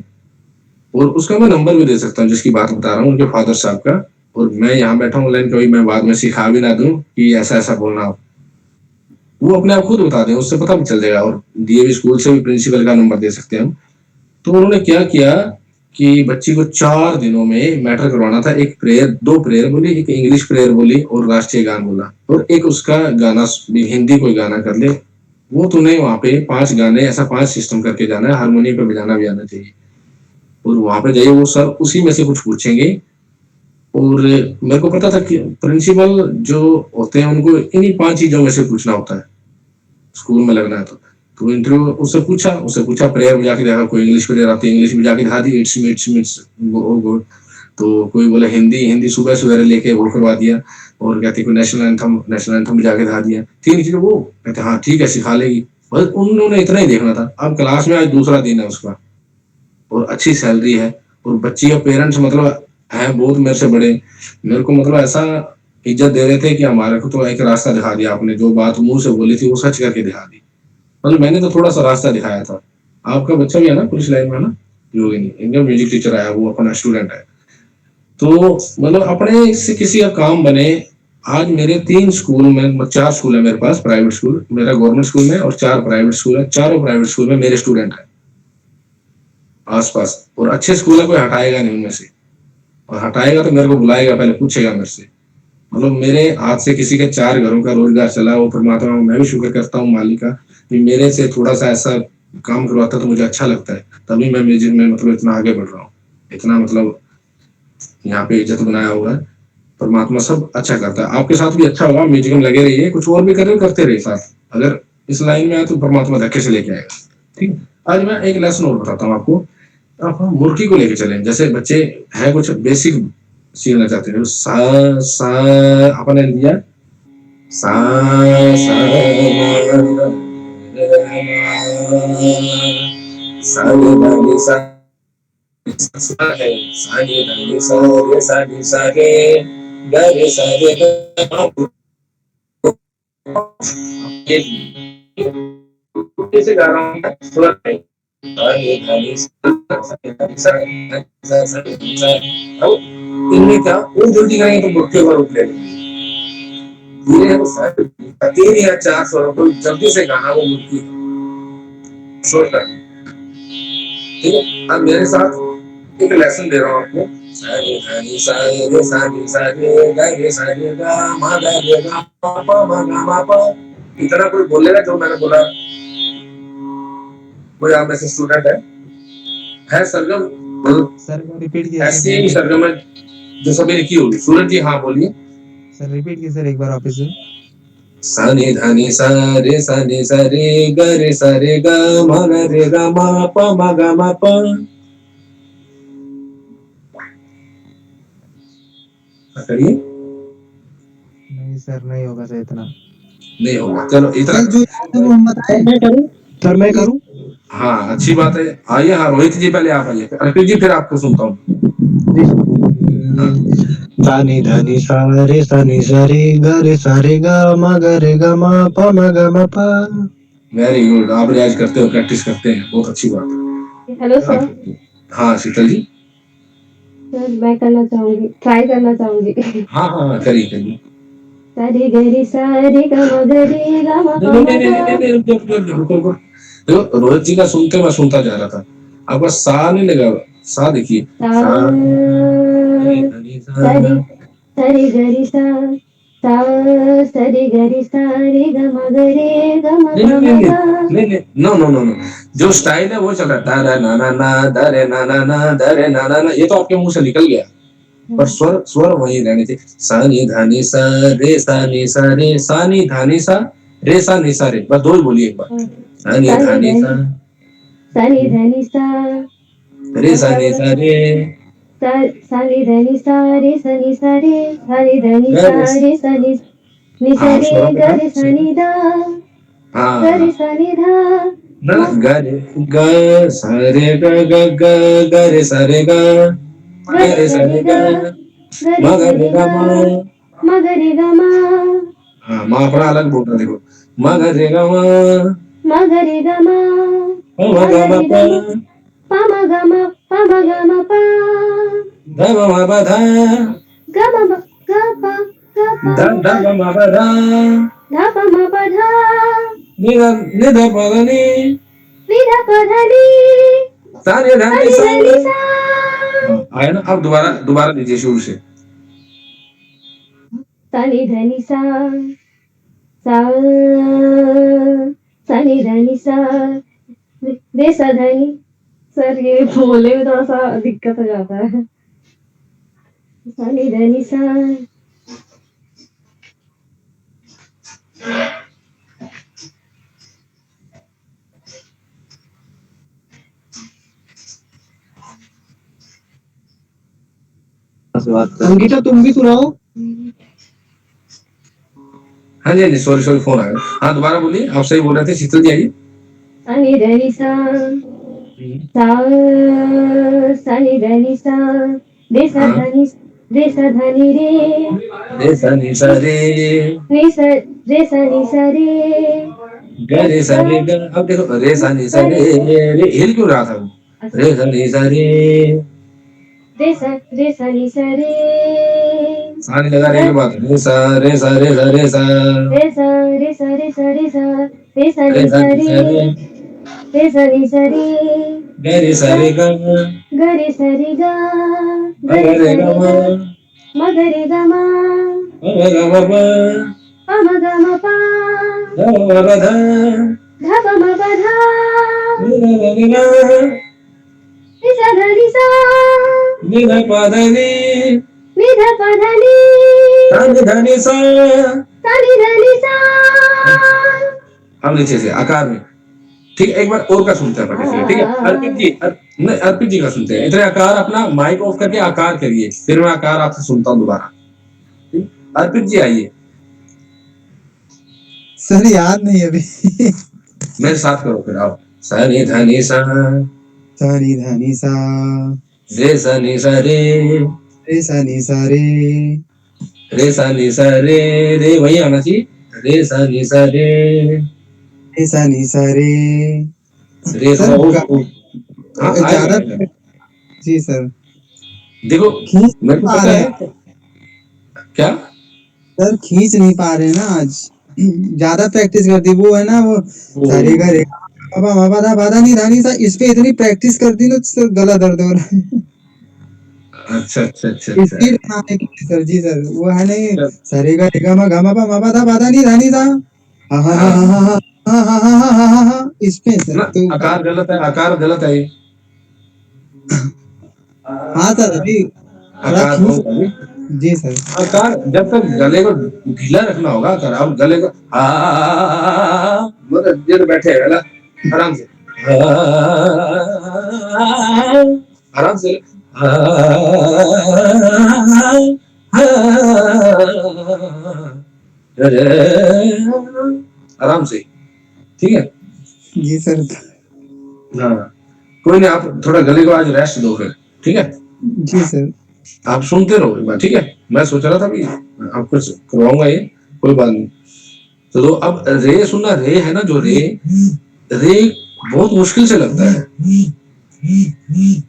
S7: और उसका मैं नंबर भी दे सकता हूँ जिसकी बात बता रहा हूँ, उनके फादर साहब का। और मैं यहाँ बैठा हूँ ऑनलाइन, कभी मैं बाद में सिखा भी ना दूं कि ऐसा ऐसा बोलना आप, वो अपने आप खुद बता दें, उससे पता भी चल जाएगा। और डीएवी स्कूल से भी प्रिंसिपल का नंबर दे सकते हैं हम। तो उन्होंने क्या किया कि बच्ची को 4 दिनों में मैटर करवाना था। एक प्रेयर, 2 प्रेयर बोली, एक इंग्लिश प्रेयर बोली और राष्ट्रीय गान बोला, और एक उसका गाना हिंदी कोई गाना कर ले। वो तूने वहां पे 5 गाने, ऐसा 5 सिस्टम करके जाना है, हारमोनियम पे बजाना भी आना चाहिए। और वहां पे जाइए, वो सर उसी में से कुछ पूछेंगे। और मेरे को पता था कि प्रिंसिपल जो होते हैं उनको इन्हीं 5 चीजों में से पूछना होता है स्कूल में लगना है। तो इंटरव्यू उससे पूछा प्रेयर में जाके देखा, कोई इंग्लिश प्रेयर आती है, इंग्लिश में जाके दिखा दी, इट्स मीट्स गुड। तो कोई बोले हिंदी सुबह सवेरे लेके वो करवा दिया। और कहती कोई नेशनल एंथम भी जाके दिखा दिया। 3 चीजें वो कहते हाँ ठीक है सिखा लेगी, बस उन्होंने इतना ही देखना था। अब क्लास में आज दूसरा दिन है उसका, और अच्छी सैलरी है, और बच्ची के पेरेंट्स मतलब है बहुत मेरे से बड़े, मेरे को मतलब ऐसा इज्जत दे रहे थे कि हमारे को तो एक रास्ता दिखा दिया आपने, जो बात मुंह से बोली थी वो सच करके दिखा दी। मतलब मैंने तो थोड़ा सा रास्ता दिखाया था। आपका बच्चा भी है ना पुलिस लाइन में, है ना, योगिनी, इनका म्यूजिक टीचर आया, वो अपना स्टूडेंट है। तो मतलब अपने इससे किसी का काम बने। आज मेरे 3 स्कूल में, 4 स्कूल है मेरे पास, प्राइवेट स्कूल, मेरा गवर्नमेंट स्कूल में और 4 प्राइवेट स्कूल है। चारों प्राइवेट स्कूल में मेरे स्टूडेंट है आसपास, और अच्छे स्कूल है, कोई हटाएगा नहीं उनमें से, और हटाएगा तो मेरे को बुलाएगा, पहले पूछेगा मेरे से। मतलब मेरे हाथ से किसी के 4 घरों का रोजगार चला, वो परमात्मा, मैं भी शुक्र करता हूँ मालिक का कि मेरे से थोड़ा सा ऐसा काम करवाता तो मुझे अच्छा लगता है, तभी मैं म्यूजिक में मतलब इतना आगे बढ़ रहा हूँ, इतना मतलब यहाँ पे इज्जत बनाया हुआ है। परमात्मा सब अच्छा करता है, आपके साथ भी अच्छा होगा, म्यूजिक में लगे रहिए, कुछ और भी करते रहिए साथ। अगर इस लाइन में आए तो परमात्मा धक्के से लेके आएगा। ठीक, आज मैं एक लेसन और बताता हूँ आपको। आप मुर्की को लेके चलें, जैसे बच्चे है कुछ बेसिक सीखना चाहते हैं, सा सा आपने लिया, सा सा सा रे सा सा है, सा रे सा रे सा रे सा रे ग रे सा रे ग। कैसे गा रहा हूँ थोड़ा, इनमें क्या वो जल्दी करेंगे तो मुट्ठी भर उठ लेंगे, धीरे 3 या 4 स्वरों को जल्दी से गाना, वो मुट्ठी शोर कर। ठीक है, अब मेरे साथ एक लेसन दे रहा हूँ आपको। सारे धानी सारे गा रे सारे गा मा गा रे गा पा मा गा मा पा। इतना कोई बोलेगा जो मैंने बोला? कोई आप में से स्टूडेंट है सरगम?
S8: सर को रिपीट कीजिए
S7: ऐसी ही सरगम है जो सभी लिखी होगी। सूरज जी हाँ बोलिए।
S8: सर, रिपीट कीजिए सर एक बार वापस से।
S7: सानी धानी सारे ग रे सारे गा मा गा रे गा मा पा मा गा मा पा। करिए,
S8: नहीं सर, नहीं होगा सर इतना।
S7: नहीं होगा, चलो इतना
S9: सर जो याद है वो हम बताएं।
S3: सर मैं करूं
S7: हाँ अच्छी बात है। आइए, हाँ रोहित जी पहले आप आइए, अर्पित जी फिर आपको सुनता हूँ।
S3: सानी धनी सा रे गा रे सा रे गा मा गा रे गा मा पा मा गा मा पा।
S7: वेरी गुड, आप रियाज करते हो, प्रैक्टिस करते हैं, बहुत अच्छी बात है।
S6: Hello sir.
S7: हाँ शीतल जी।
S6: सर मैं करना चाहूंगी, ट्राई करना चाहूंगी।
S7: हाँ हाँ हाँ, करिए करिए।
S6: सारी गरी सारी गम गरी गम
S7: नहीं नहीं नहीं नहीं नहीं, रुको। देखो रोहित जी का सुनते मैं सुनता जा रहा था, आपका सा नहीं लगा, सा देखिए, सा
S6: सारी सारी गरी सा सारी गरी सारी गम गरी गम
S7: नहीं, नो नो नो नो, जो स्टाइल है वो चल रहा है, दा ना ना ना दरे ना ना ना दरे ना ना ना, ये तो आपके मुंह से निकल गया, पर स्वर स्वर वही रहने थे। सानी धानी सा रे सानी सा रे, सानी धानी सा रे सानी सा रे, बस दो ही बोलिए एक बार। सानी धानी सा
S6: सानी धनी सा
S7: रे सानी सा रे,
S6: सानी धनी सा रे सनी सा रे सानी धनी सा रे सनी नि सा रे ग रे सनी दा
S7: हाँ
S6: ग रे सनी धा
S7: ना ग रे ग सा रे ग ग ग ग रे सा रे ग ग रे सा रे ग म ग रे ग म,
S6: म ग रे ग म
S7: हाँ माँ अपना अलग बोल रहा, देखो म ग रे ग
S6: म ग रे ग म
S7: म ग म प
S6: प म ग म प म ग म प
S7: ध म म प ध
S6: ग म ग प ग प
S7: ध ध म म प ध
S6: ध प म प ध
S7: नि ध नि ध प ध नि
S6: नि ध प ध नि
S7: सा रे ध नि
S6: सनी
S7: सा।
S6: धनी सा
S7: आया ना, अब दोबारा दोबारा लीजिए शुरू से।
S6: सनी धनी सा सा सनी धनी सा रे सा धनी। सर ये बोलने में थोड़ा सा दिक्कत हो जाता है। सनी धनी सा
S3: अंकिता तुम भी सुनाओ।
S7: हाँ जी हाँ जी, सॉरी सॉरी फोन आ गया। हाँ दोबारा बोलिए, आप सही बोल रहे थे, शीतल जी आइए।
S6: सनी धनी सा सा सनी धनी सा रे सा
S7: हाँ
S6: धनी रे सा धनी रे
S7: रे सा नि सा रे
S6: रे सा रे सा नि सा रे
S7: ग रे सा रे ग, अब देखो रे सा नि सा रे रे हिल क्यों रहा था वो, रे सा नि सा रे,
S6: रे सा नि सा रे
S7: सा नहीं लगा रे के बाद रे सा रे सा रे सा रे सा
S6: रे सा रे सा रे सा रे सा रे सा
S7: रे
S6: नि
S7: सा
S6: सा
S7: नि सा रे
S6: रे रे सा नि सा रे
S7: ग रे सा रे ग
S6: ग रे सा रे गा
S7: म ग रे ग म
S6: म ग रे गा मा
S7: म ग ग म प
S6: प म ग म पा
S7: ध म म प ध
S6: ध प म प धा
S7: नि ध ध नि ध
S6: नि सा ध नि सा
S7: नि ध प ध नि
S6: नि ध प ध नि
S7: सा नि ध नि सा।
S6: सा नि ध नि सा
S7: हम नीचे से आकार में, ठीक है, एक बार और का सुनते हैं अपन इसमें, ठीक है। अर्पित जी नहीं, अर्पित जी का सुनते हैं, इतने आकार अपना माइक ऑफ करके आकार करिए, फिर मैं आकार आपसे सुनता हूँ दोबारा। ठीक? अर्पित जी आइए,
S9: सर याद नहीं अभी।
S7: मेरे साथ करो फिर आप। सा नि ध नि सा
S9: सानी धानी सा
S7: रे सा नि सा रे
S9: रे सानी सा रे
S7: रे सा नि सा रे, रे वही आना चाहिए, रे सा नि सा रे
S9: रे सानी सा रे।
S7: रे
S9: सर
S7: थोड़ा हाँ
S9: ज्यादा
S7: आएगा।
S9: जी सर
S7: देखो
S9: खींच
S7: मेरे को
S9: पा
S7: पता
S9: रहे
S7: है
S9: हैं।
S7: क्या,
S9: सर खींच नहीं पा रहे हैं ना आज। ज्यादा प्रैक्टिस करती वो है ना वो सारे का रे बाबा बाबा दा बादा नहीं धानी सा, इस पे इतनी प्रैक्टिस करती ना तो सर गला दर्द हो रहा है।
S7: अच्छा अच्छा अच्छा अच्छा,
S9: स्पीड बनाने के लिए सर। जी सर वो है नहीं सारे का रे गा मा गा मा पा मा पा दा बादा नहीं धानी सा। हा हा हा
S7: हाँ
S9: हा हा हा हा हा हा हा हा इस पे सर
S7: ना,
S9: तो
S7: आकार गलत है, आकार गलत है ये,
S9: हाँ सर अभी थोड़ा
S7: आकार
S9: खींच।
S7: बहुत अभी।
S9: जी सर
S7: आकार जब तक गले को ढीला रखना होगा, आकार अब गले को मतलब जब बैठे है गला आराम से आराम से आराम से, ठीक है।
S9: जी सर।
S7: हाँ कोई नहीं, आप थोड़ा गले को आज रेस्ट दो फिर, ठीक है।
S9: जी सर।
S7: आप सुनते रहो एक बार, ठीक है। मैं सोच रहा था भी आपको करवाऊंगा ये, कोई बात नहीं। तो अब रे सुनना, रे है ना जो रे, रे बहुत मुश्किल से लगता है,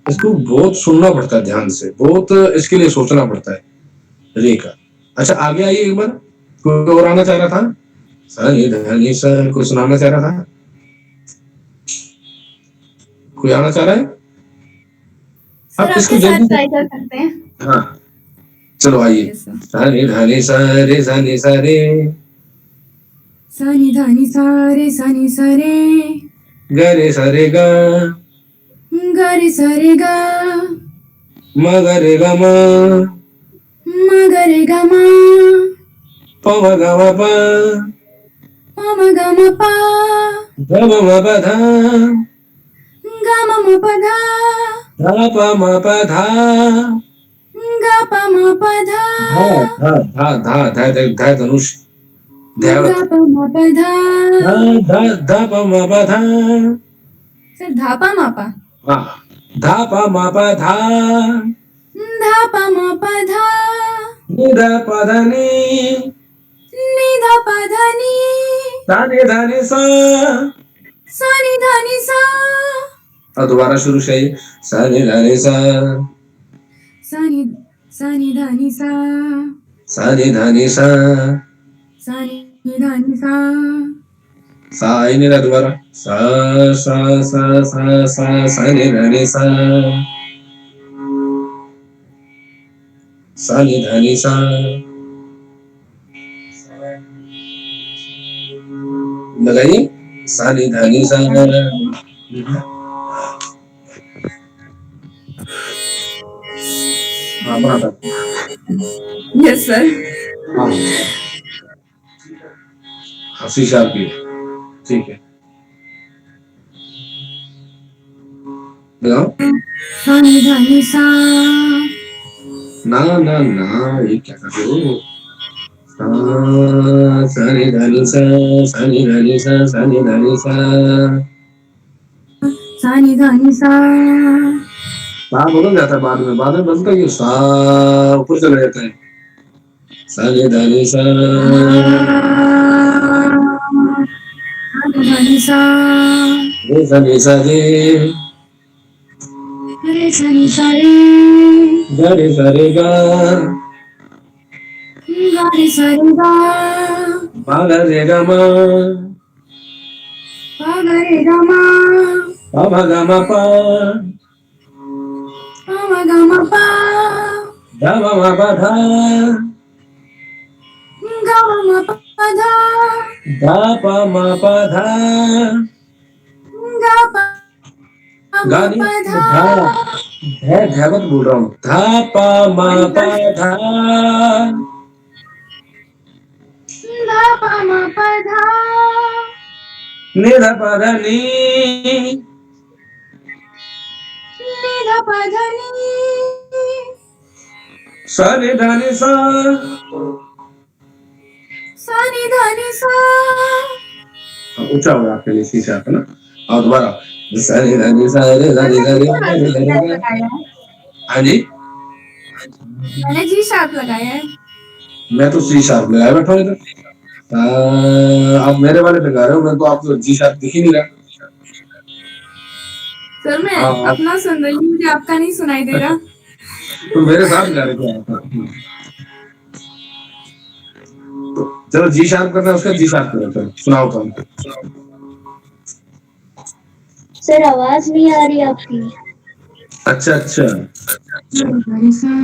S7: इसको बहुत सुनना पड़ता है ध्यान से, बहुत इसके लिए सोचना पड़ता है रे का। अच्छा आगे आइए एक बार, कोई और आना चाह रहा था? सर कोई सुनाना चाह रहा था? कोई आना चाह रहा है?
S5: सर
S7: आप इसको
S5: आपके साथ
S7: जल्दी,
S5: ट्राई कर सकते हैं।
S7: हाँ चलो आइए।
S5: Yes, sir.
S7: सारे धानी सारे सानी सारे,
S5: सानी धानी सारे सानी सारे,
S7: गरे सारे गा,
S5: गरे सारे गा,
S7: मगरे गा मा,
S5: मगरे गा मा,
S7: पम गा मा पा,
S5: पम गा मा पा,
S7: धा मा पा धा,
S5: गा मा मा पा धा,
S7: धा पा मा पा धा,
S5: गा पा मा पा धा,
S7: धा धा धा धा धा धा धनुष,
S5: गा
S7: ध्यावत,
S5: पा मा पा धा,
S7: धा धा धा पा मा पा धा,
S5: सर धापा मापा,
S7: हाँ धा पा मा पा धा,
S5: धापा मा पा धा,
S7: नि धा पा धा नि,
S5: नी धापा धा नी,
S7: धा नि धा नि सा।
S5: सानी धानी सा,
S7: और दोबारा शुरू से आइए, सा नि धा नि सा,
S5: सानी सानी धानी सा,
S7: सा नि धा नि सा,
S5: सानी धानी सा,
S7: सा आई नहीं रहा दोबारा, सा सा सा सा सा सा नि धा नि सा, सा नि धा नि सा, लगाइए, सा नि धा नि सा। हाँ बना था,
S5: यस सर,
S7: हाँ हाँ सी शार्प की, ठीक है लगाओ।
S5: सानी धानी सा,
S7: ना ना ना ये क्या कर रहे हो? सा नि धा नि सा, सा नि धा नि सा, सा नि धा नि सा,
S5: सानी धानी सा,
S7: सा बदल जाता है बाद में बदलता है, सा ऊपर चला जाता है, सा नि धा नि सा,
S5: सानी धानी सा,
S7: रे सा नि सा रे,
S5: रे सानी सा रे,
S7: गा रे सा रे गा,
S5: गा रे सा रे गा,
S7: मा गा रे गा मा,
S5: पा गा रे गा मा,
S7: पा भा गा मा पा,
S5: पा मा गा मा पा,
S7: धा मा मा पा धा,
S5: गा मा मा पा धा,
S7: धा पा मा पा धा,
S5: गा पा
S7: गा
S5: मा
S7: नहीं
S5: पा धा,
S7: धा, धावत बोल रहा हूँ, धा पा मा पा धा,
S5: धा पा मा पा धा,
S7: नि धा पा धा नि,
S5: नी धा पा धा नी,
S7: सा नि धा नि सा,
S5: सानी धानी सा,
S7: ऊंचा होगा आपके लिए सी शार्प है ना। और दोबारा, सा नि धा नि सा रे धा नि धा रे गा रे धा रे गा।
S5: लगाया है,
S7: हाँ जी,
S5: मैंने जी शार्प लगाया है।
S7: मैं तो सी शार्प लगाया बैठा हूँ इधर। आप मेरे वाले पे गा रहे हो, मैं तो आपको जी शार्प दिख ही नहीं रहा।
S5: सर मैं
S7: हाँ।
S5: अपना सुन रही हूँ, मुझे आपका नहीं सुनाई दे रहा।
S7: तो मेरे साथ गा रहे थे आप। तो चलो जी शार्प करना है, उसका जी शार्प करो, सुनाओ तो हमको।
S6: सर आवाज नहीं आ रही आपकी।
S7: अच्छा अच्छा,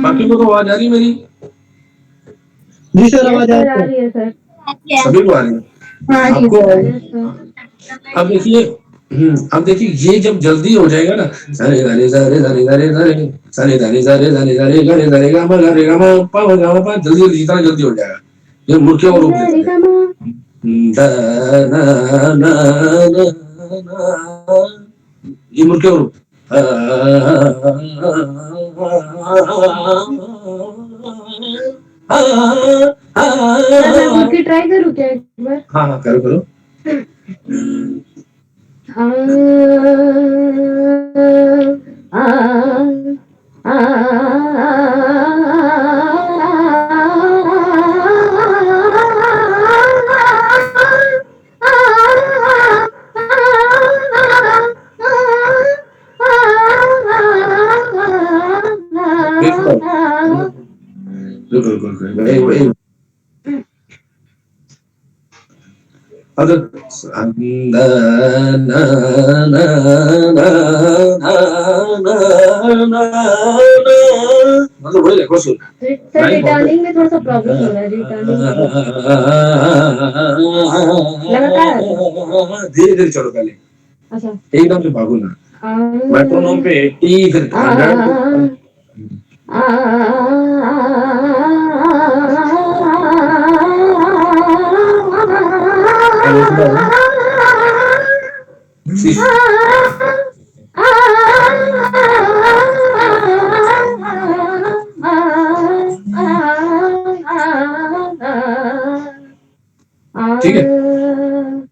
S7: बाकी को तो आवाज आ रही मेरी,
S3: जी सर
S6: यस
S3: आवाज आ
S6: सर आ
S3: रही है।
S6: रही है सर।
S7: सभी को आ रही है। आपको
S6: यस सर।
S7: अब देखिए ये जब जल्दी हो जाएगा ना, सारे सारे सारे सारे सारे सारे सारे सारे सारे सारे सारे गरे सारे गा मा गरे गा मा पा मा गा मा पा, जल्दी जल्दी जितना जल्दी हो जाएगा। ये मुर्के और रूप
S6: रे
S7: लेता
S6: गा मा।
S7: है, दा ना ना ना, ये मुर्के और रूप,
S6: सर मैं खुद की ट्राई करूँ क्या एक बार?
S7: हाँ हाँ करो करो।
S6: आ, आ, आ,
S7: रुको रुको रुको एक अगर मतलब वही देखो सुन
S6: सर रिटर्निंग में थोड़ा सा प्रॉब्लम हो रहा है रिटर्निंग लगातार।
S7: धीरे धीरे चलो पहले
S6: अच्छा
S7: एकदम से भागो ना मेट्रोनोम पे 80 फिर 100 ठीक है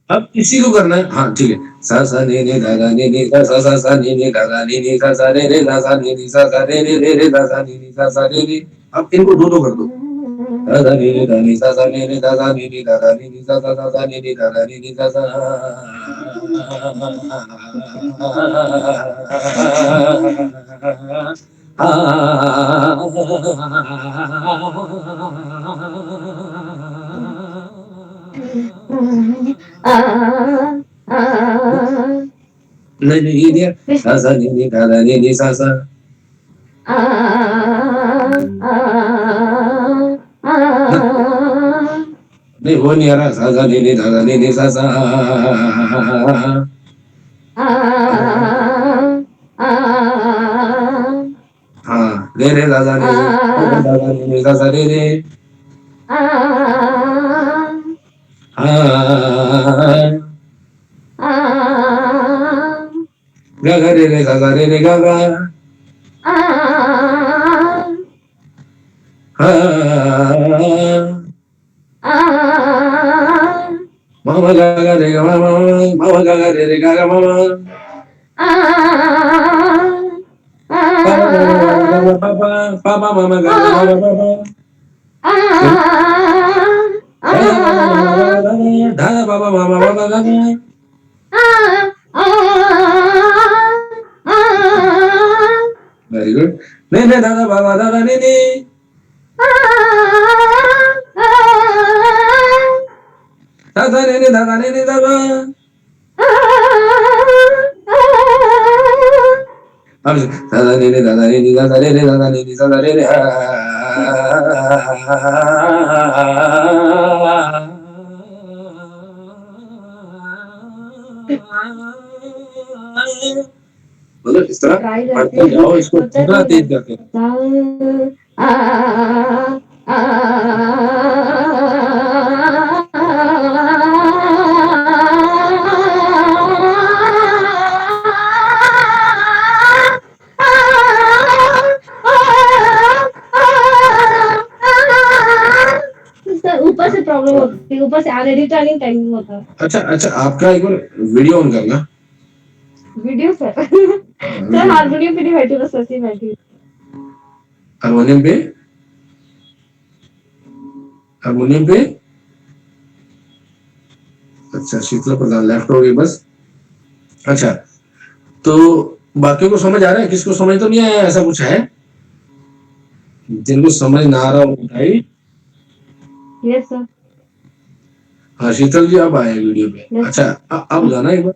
S7: अब इसी को करना है। हाँ ठीक है सा सा ने धा धा ने सा सा सा सा ने धा धा ने सा सा रे धा सा ने सा सा रे धा सा ने सा सा रे। अब इनको दो दो कर दो धा धा ने धा ने सा सा ने धा धा ने धा धा ने सा सा सा सा ने धा धा ने सा सा नहीं नहीं ये दिया सा सा ने धा धा ने सा सा नहीं वो नहीं आ रहा सा सा ने धा धा ने सा सा हाँ रे दादा ने दादा ने सा सा रे गा गा रे सा सा रे गा गा मामा गा गा रे गा मामा मामा गा गा रे गा गा मामा पापा पापा मामा गा गा पापा दादा पापा मामा पापा गा गा वेरी गुड नहीं नहीं दादा बाबा दादा नहीं नहीं दादा नहीं दादा नहीं दादा अब दादा नहीं दादा नहीं दादा नहीं दादा नहीं दादा नहीं मतलब इस तरह पढ़ते जाओ इसको जितना तेज करते
S6: ऊपर से प्रॉब्लम होती है ऊपर से ऑलरेडी टर्निंग टाइमिंग होता है।
S7: अच्छा अच्छा आपका एक बार वीडियो ऑन करना
S6: वीडियो सर सर हारमोनियम पे नहीं बैठी बस ऐसे ही बैठी
S7: हारमोनियम पे अच्छा शीतला प्रधान लेफ्ट हो गई बस। अच्छा तो बाकियों को समझ आ रहा है किसको समझ तो नहीं आया ऐसा कुछ है जिनको समझ ना आ रहा हो उठाई।
S6: यस सर
S7: हाँ शीतल जी अब आए वीडियो पे। अच्छा अब गाना एक बार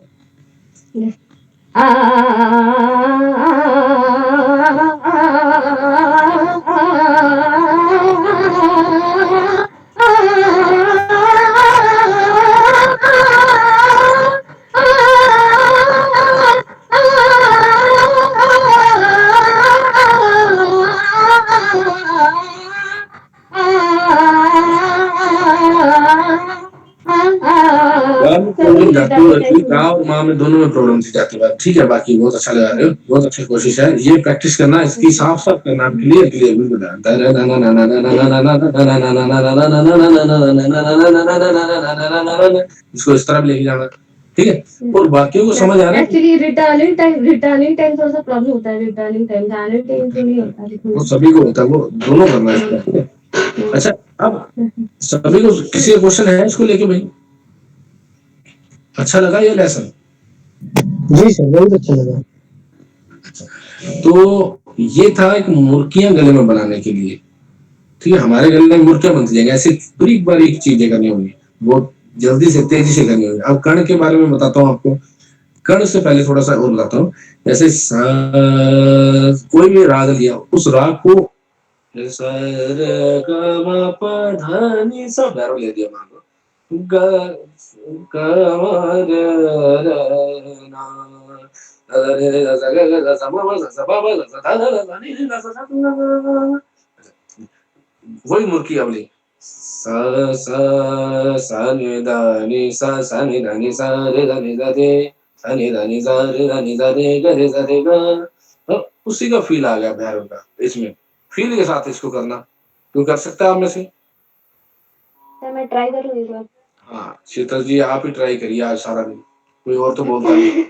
S7: गा में प्रॉब्लम जाती है, एक्चुअली गाँव और माँ में दोनों में प्रॉब्लम थी जाती है। ठीक है, बाकी बहुत अच्छा लगा रहे हो, बहुत अच्छी कोशिश है, ये प्रैक्टिस करना, इसकी साफ-साफ करना, क्लियर क्लियर बिल्कुल। इसको इस तरह भी लेके जाना, ठीक है? और बाकियों को समझ आ रहा है?
S6: एक्चुअली रिटर्निंग टाइम थोड़ा सा प्रॉब्लम होता है। रिटर्निंग टाइम, जाने टाइम तो नहीं होता
S7: वो
S6: लेकिन
S7: सभी को होता है, वो दोनों करना है इसका, ठीक है? अच्छा, अब सभी को किसी का क्वेश्चन है इसको लेके भाई? अच्छा लगा ये लेसन?
S3: जी सर, बहुत अच्छा लगा।
S7: तो ये था एक मुर्कियां गले में बनाने के लिए, ठीक है? हमारे गले में मुर्कियां बनती जाएंगी, ऐसे बारीक बारीक चीजें करनी होंगी, बहुत जल्दी से तेजी से करनी होगी। अब कर्ण के बारे में बताता हूँ आपको। कर्ण से पहले थोड़ा सा और बताता हूँ, जैसे कोई भी राग लिया, उस राग को सब भैरव ले दिया मान लो, वही मुर्की अवली सा सा सा नि दा नि सा नि दा नि सा रे दा नि दा दे सा नि दा नि सा रे दा नि दा दे ग रे सा दे ग। उसी का फील आ गया भैरव का इसमें, फील के साथ इसको करना। क्यों कर सकता है आप में से?
S6: सर मैं ट्राई करूँ एक बार।
S7: हाँ शीतल जी, आप ही ट्राई करिए आज सारा दिन, कोई और तो बोलता नहीं।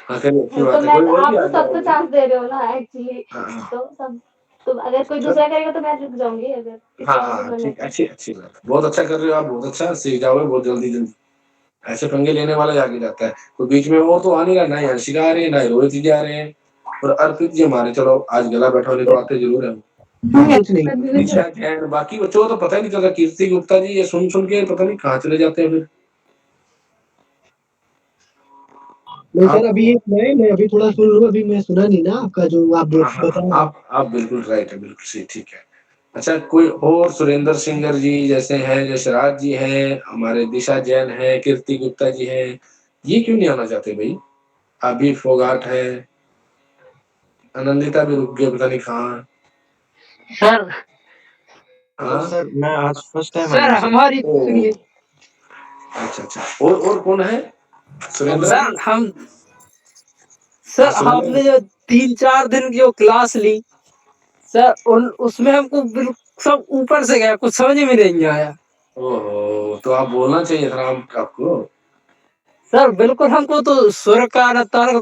S7: हाँ चलिए, अच्छी
S6: तो
S7: बात है,
S6: मैं
S7: कोई और
S6: आप
S7: भी आ
S6: तो सबको
S7: जाएगा।
S6: चांस दे रहे हो ना एक्चुअली,
S7: हाँ हाँ
S6: तो सब, तो अगर कोई दूसरा करेगा तो मैं रुक जाऊंगी, अगर किसी
S7: हाँ
S6: और को
S7: हाँ,
S6: मन है
S7: ठीक,
S6: तो।
S7: अच्छी अच्छी बात है। बहुत अच्छा कर रहे हो आप, बहुत अच्छा सीख जाओगे बहुत जल्दी जल्दी। ऐसे पंगे लेने वाला ही आगे जाता है। तो बीच में और तो आ नहीं रहा, ना ही हंसिका आ रही है, ना ही रोहित जी आ रहे हैं, और अर्पित जी हमारे, चलो आज गला बैठा होने तो आते जरूर है।
S3: कुछ नहीं।
S7: निशा जैन, बाकी बच्चों को तो पता ही नहीं चलता। कीर्ति गुप्ता जी, ये सुन सुन के पता नहीं कहाँ चले जाते हैं फिर।
S3: नहीं सर,
S7: आप
S3: अभी एक मैं अभी थोड़ा सुन लूँ, अभी मैं सुना नहीं ना आपका जो आप
S7: हाँ हाँ हाँ,
S3: बता रहे हैं।
S7: आप बिल्कुल राइट है, बिल्कुल सही, ठीक है। अच्छा, कोई और? सुरेंद्र सिंगर जी जैसे हैं, यशराज जी हैं, हमारे दिशा जैन है, कीर्ति गुप्ता जी हैं, ये क्यों नहीं आना चाहते भाई? अभी फोगाट है, आनंदिता भी रुक गई, पता नहीं कहाँ।
S10: सर
S7: हाँ
S8: सर मैं आज फर्स्ट टाइम
S10: सर
S8: आया हूँ सर।
S10: हमारी
S7: ओ,
S10: सुनिए
S7: अच्छा अच्छा, और कौन है? सुरेंद्र
S10: सर, हम सर
S7: सुरेंद्र
S10: आपने जो 3-4 दिन की जो क्लास ली सर, उन उसमें हमको बिल्कुल सब ऊपर से गया, कुछ समझ में नहीं आया।
S7: ओहो, तो आप बोलना चाहिए था आपको।
S10: सर बिल्कुल हमको तो सुर का न तार का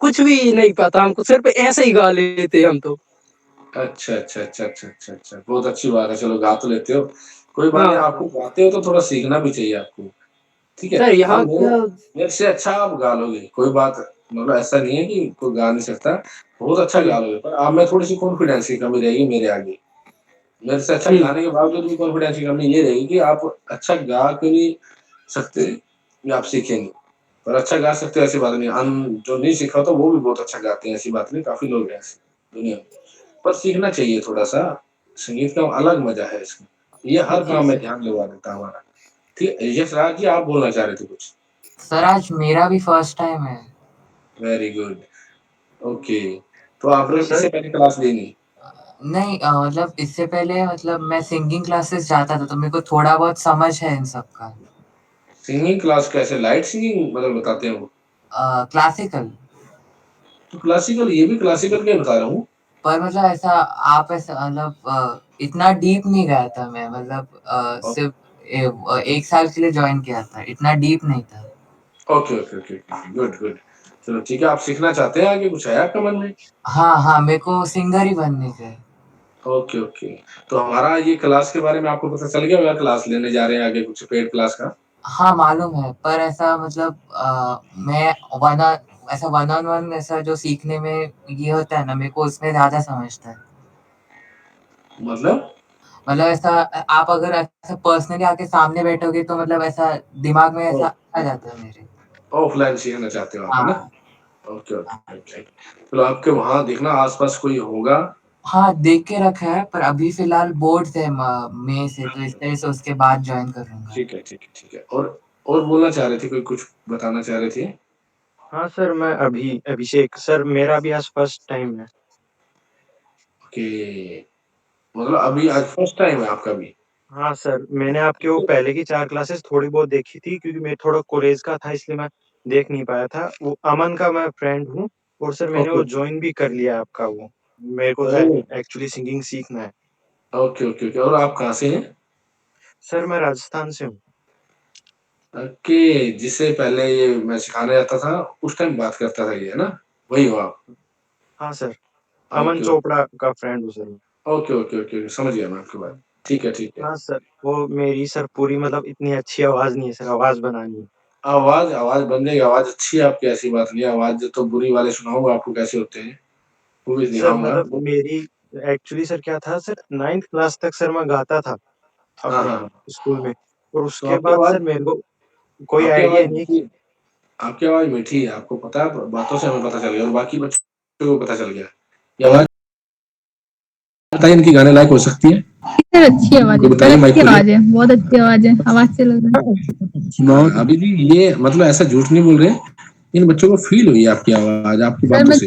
S10: कुछ भी नहीं पता, हमको सिर्फ ऐसे ही गा लेते हम तो।
S7: अच्छा अच्छा अच्छा अच्छा अच्छा अच्छा, बहुत अच्छी बात है, चलो गा तो लेते हो, कोई बात नहीं।
S10: हाँ
S7: आपको गाते हो तो थोड़ा सीखना भी चाहिए आपको, ठीक है?
S10: सर,
S7: अब
S10: यहाँ
S7: मेरे
S10: का
S7: मेरे से अच्छा आप गा लोगे, कोई बात, मतलब ऐसा नहीं है कि कोई गा नहीं सकता, बहुत अच्छा गा लोगे, पर आप में थोड़ी सी कॉन्फिडेंस की कमी रहेगी मेरे आगे। मेरे से अच्छा गाने के बावजूद भी कॉन्फिडेंस की कमी ये रहेगी कि आप अच्छा गा क्यों नहीं सकते, या आप सीखेंगे। पर अच्छा गा सकते हो ऐसी बात नहीं, जो नहीं सीखा तो वो भी बहुत अच्छा गाते हैं, ऐसी बात नहीं, काफी लोग हैं ऐसे दुनिया में। पर सीखना चाहिए थोड़ा सा, संगीत का अलग मजा है इसमें, ये हर
S10: जी
S7: काम में
S10: सर।
S7: ध्यान दिलवा देता है हमारा। ठीक है, यशराज जी आप बोलना चाह रहे थे कुछ?
S11: सर आज मेरा भी फर्स्ट टाइम है।
S7: Very good, okay. तो आपने
S8: तो
S7: इससे
S8: सर
S7: पहले क्लास ली नहीं?
S11: नहीं मतलब इससे पहले मतलब मैं सिंगिंग क्लासेस जाता था तो मेरे को थोड़ा बहुत समझ है इन सब का।
S7: सिंगिंग क्लास कैसे, लाइट सिंगिंग मतलब बताते हैं वो?
S11: क्लासिकल।
S7: तो क्लासिकल, ये भी क्लासिकल के बता रहा हूँ।
S11: पर मतलब ऐसा आप ऐसा मतलब इतना डीप नहीं गया था मैं, मतलब सिर्फ 1 साल के लिए ज्वाइन किया था, इतना डीप नहीं था।
S7: Okay okay okay, good good, चलो ठीक है। आप सीखना चाहते हैं आगे, कुछ है आपका मन में?
S11: हाँ हाँ, मेरे को सिंगर ही बनने का है।
S7: ओके ओके, तो हमारा ये क्लास के बारे में आपको पता चल गया होगा, क्लास लेने जा रहे हैं आगे कुछ पेड क्लास का?
S11: हाँ मालूम है, पर ऐसा मतलब मैं वन ऐसा वन ऑन वन ऐसा जो सीखने में ये होता है ना, मेरे को उसमें ज्यादा समझता है।
S7: मतलब
S11: मतलब ऐसा आप अगर ऐसा पर्सनली आके सामने बैठोगे तो मतलब ऐसा दिमाग में ऐसा आ जाता है मेरे।
S7: ऑफलाइन सीखना चाहते हो आप, है ना?
S11: हाँ
S7: ओके ओके ओके, चलो आपके वहाँ देखना आसपास कोई होगा।
S11: हाँ, देख के रखा है, पर अभी फिलहाल बोर्ड्स है मई से, तो इस तरह से उसके बाद ज्वाइन करूंगा।
S7: ठीक है ठीक है ठीक है, और बोलना चाह रहे थे, कोई कुछ बताना चाह रहे थे?
S8: हाँ सर, मैं अभिषेक सर, मेरा भी आज फर्स्ट टाइम है।
S7: ओके, मतलब अभी आज फर्स्ट टाइम है आपका भी?
S8: हाँ सर, मैंने आपकी वो पहले की 4 क्लासेस थोड़ी बहुत देखी थी क्योंकि मैं थोड़ा कॉलेज का था इसलिए मैं देख नहीं पाया था। वो अमन का मैं फ्रेंड हूँ और सर मैंने
S7: ओके
S8: वो जॉइन भी कर लिया आपका वो। मेरे को
S7: ओह
S8: एक्चुअली सिंगिंग सीखना है।
S7: Okay okay okay. और आप कहाँ से हैं?
S8: सर मैं राजस्थान से हूँ।
S7: ओके, जिससे पहले ये मैं सिखाने जाता था उस टाइम बात करता था ये, है ना? वही हो आप?
S8: हाँ सर, अमन
S7: ओके
S8: चोपड़ा का फ्रेंड हूँ सर मैं।
S7: ओके ओके ओके, समझ गया मैं आपकी बात। ठीक है ठीक है।
S8: हाँ सर, वो मेरी सर पूरी मतलब इतनी अच्छी आवाज़ नहीं है सर, आवाज़ बनानी है।
S7: आवाज आवाज बन जाएगी, आवाज अच्छी है आपकी, ऐसी बात नहीं है। आवाज तो बुरी वाले सुनाऊंगा आपको कैसे होते हैं, वो भी
S8: सर
S7: दिखाऊंगा।
S8: मतलब मेरी एक्चुअली सर क्या था सर 9th क्लास तक सर मैं गाता था
S7: हाँ
S8: अपने
S7: हाँ हाँ।
S8: स्कूल में और
S7: तो
S8: उसके बाद सर मेरे को कोई
S7: आपकी
S8: आइडिया
S7: आवाज
S8: नहीं
S7: मीठी
S8: कि
S7: आपकी आवाज मीठी है, आपको पता है, बातों से हमें पता चल गया और बाकी बच्चों को पता चल गया। ये आवाज बताइए इनकी गाने लायक हो सकती है।
S5: सर अच्छी आवाज
S7: कोई
S5: है,
S7: बताइए
S5: सर
S7: माइक
S5: अच्छी
S7: खोलिए।
S5: आवाज है, बहुत अच्छी आवाज है, आवाज से लग रहा है।
S7: हाँ, अभी भी ये मतलब ऐसा झूठ नहीं बोल रहे, इन बच्चों को फील हुई है आपकी आवाज आपकी
S5: सर
S7: बातों
S5: मैं
S7: से।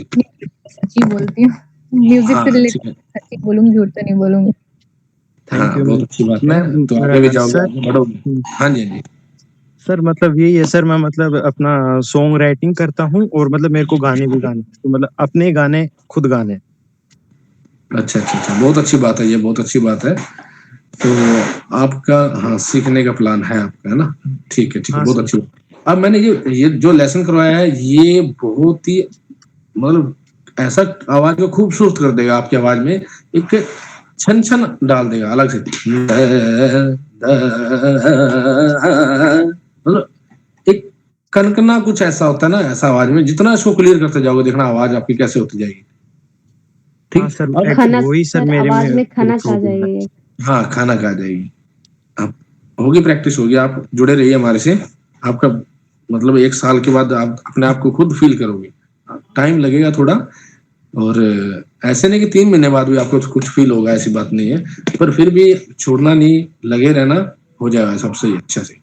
S5: सच्ची बोलती हूँ, म्यूजिक
S7: हाँ
S5: से
S7: ठीक है।
S5: रिलेटेड सच्ची बोलूंगी, झूठ तो नहीं बोलूंगी।
S10: थैंक
S7: हाँ
S10: यू
S7: बहुत
S10: मैम।
S7: अच्छी बात
S10: मैं
S7: है, तो आगे भी जाओगे
S10: सर
S7: आगे बढ़ोगे। हाँ जी हाँ जी।
S10: सर मतलब यही है सर, मैं मतलब अपना सॉन्ग राइटिंग करता हूँ और मतलब मेरे को गाने भी गाने, तो मतलब अपने गाने खुद गाने।
S7: अच्छा अच्छा अच्छा, बहुत अच्छी बात है, ये बहुत अच्छी बात है। तो आपका हाँ सीखने का प्लान है आपका, है ना? ठीक है
S10: हाँ
S7: बहुत
S10: सर।
S7: अच्छी बात। अब मैंने ये जो लेसन करवाया है ये बहुत ही मतलब ऐसा आवाज को खूबसूरत कर देगा, आपकी आवाज में एक छन छन डाल देगा अलग से। मतलब एक कनकना कुछ ऐसा होता है ना, ऐसा आवाज में जितना इसको क्लियर करते जाओगे देखना आवाज आपकी कैसे होती जाएगी।
S10: हाँ
S7: ठीक।
S10: सर,
S7: अब
S6: खनक
S10: वही सर
S6: सर,
S10: मेरे
S6: आवाज
S10: में
S6: में
S10: थोड़ी
S6: खनक आ
S10: प्रॉब्लम है।
S6: जाएगी।
S7: हाँ खाना खा जाएगी। अब होगी प्रैक्टिस होगी, आप जुड़े रहिए हमारे से। आपका मतलब 1 साल के बाद आप अपने आप को खुद फील करोगे, टाइम लगेगा थोड़ा। और ऐसे नहीं कि 3 महीने बाद भी आपको कुछ फील होगा, ऐसी बात नहीं है। पर फिर भी छोड़ना नहीं, लगे रहना, हो जाएगा सबसे अच्छा से।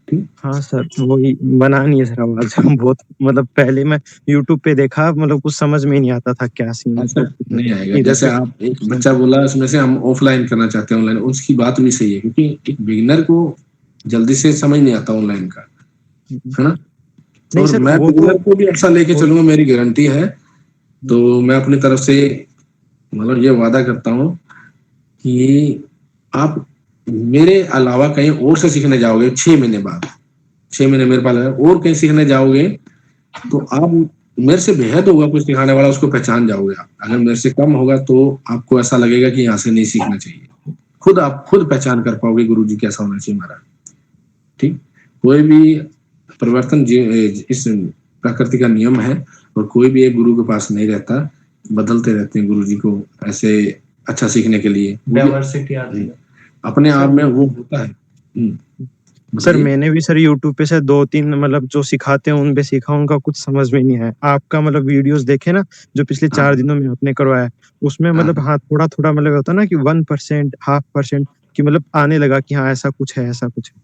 S7: ठीक।
S10: हाँ सर, वही बनानी है सर आवाज बहुत मतलब पहले मैं यूट्यूब पे देखा, मतलब कुछ समझ में ही नहीं आता था क्या सीन,
S7: ऐसा
S10: तो
S7: नहीं आएगा,
S10: इधर
S7: जैसे
S10: से
S7: आप एक बच्चा बोला उसमें से हम ऑफलाइन करना चाहते हैं ऑनलाइन, उसकी बात भी सही है क्योंकि एक बिगिनर को जल्दी से समझ नहीं आता ऑनलाइन का, है ना?
S10: नहीं
S7: और
S10: सर
S7: मैं
S10: वो
S7: बिगिनर
S10: तो
S7: को भी ऐसा लेके चलूंगा, मेरी गारंटी है। तो मैं अपनी तरफ से मतलब ये वादा करता हूँ कि आप मेरे अलावा कहीं और से सीखने जाओगे 6 महीने बाद, 6 महीने मेरे पास और कहीं सीखने जाओगे तो आप मेरे से बेहद होगा कुछ सिखाने वाला, उसको पहचान जाओगे आप। अगर मेरे से कम होगा तो आपको ऐसा लगेगा कि यहाँ से नहीं सीखना चाहिए। खुद आप खुद पहचान कर पाओगे गुरु जी कैसा होना चाहिए हमारा। ठीक। कोई भी परिवर्तन इस प्रकृति का नियम है और कोई भी एक गुरु के पास नहीं रहता, बदलते रहते हैं गुरु जी को ऐसे अच्छा सीखने के लिए।
S1: डाइवर्सिटी आती है।
S7: अपने आप
S10: सर
S7: में वो होता है।
S10: सर
S7: बताइए।
S10: मैंने भी सर यूट्यूब पे से 2-3 मतलब जो सिखाते हैं उन पे सीखा, उनका कुछ समझ में नहीं आया। आपका मतलब वीडियोस देखे ना, जो पिछले
S7: हाँ
S10: 4 दिनों में आपने करवाया, उसमें
S7: हाँ
S10: मतलब हाँ थोड़ा थोड़ा मतलब होता ना कि 1% 0.5% की मतलब आने लगा कि हाँ ऐसा कुछ है, ऐसा कुछ है।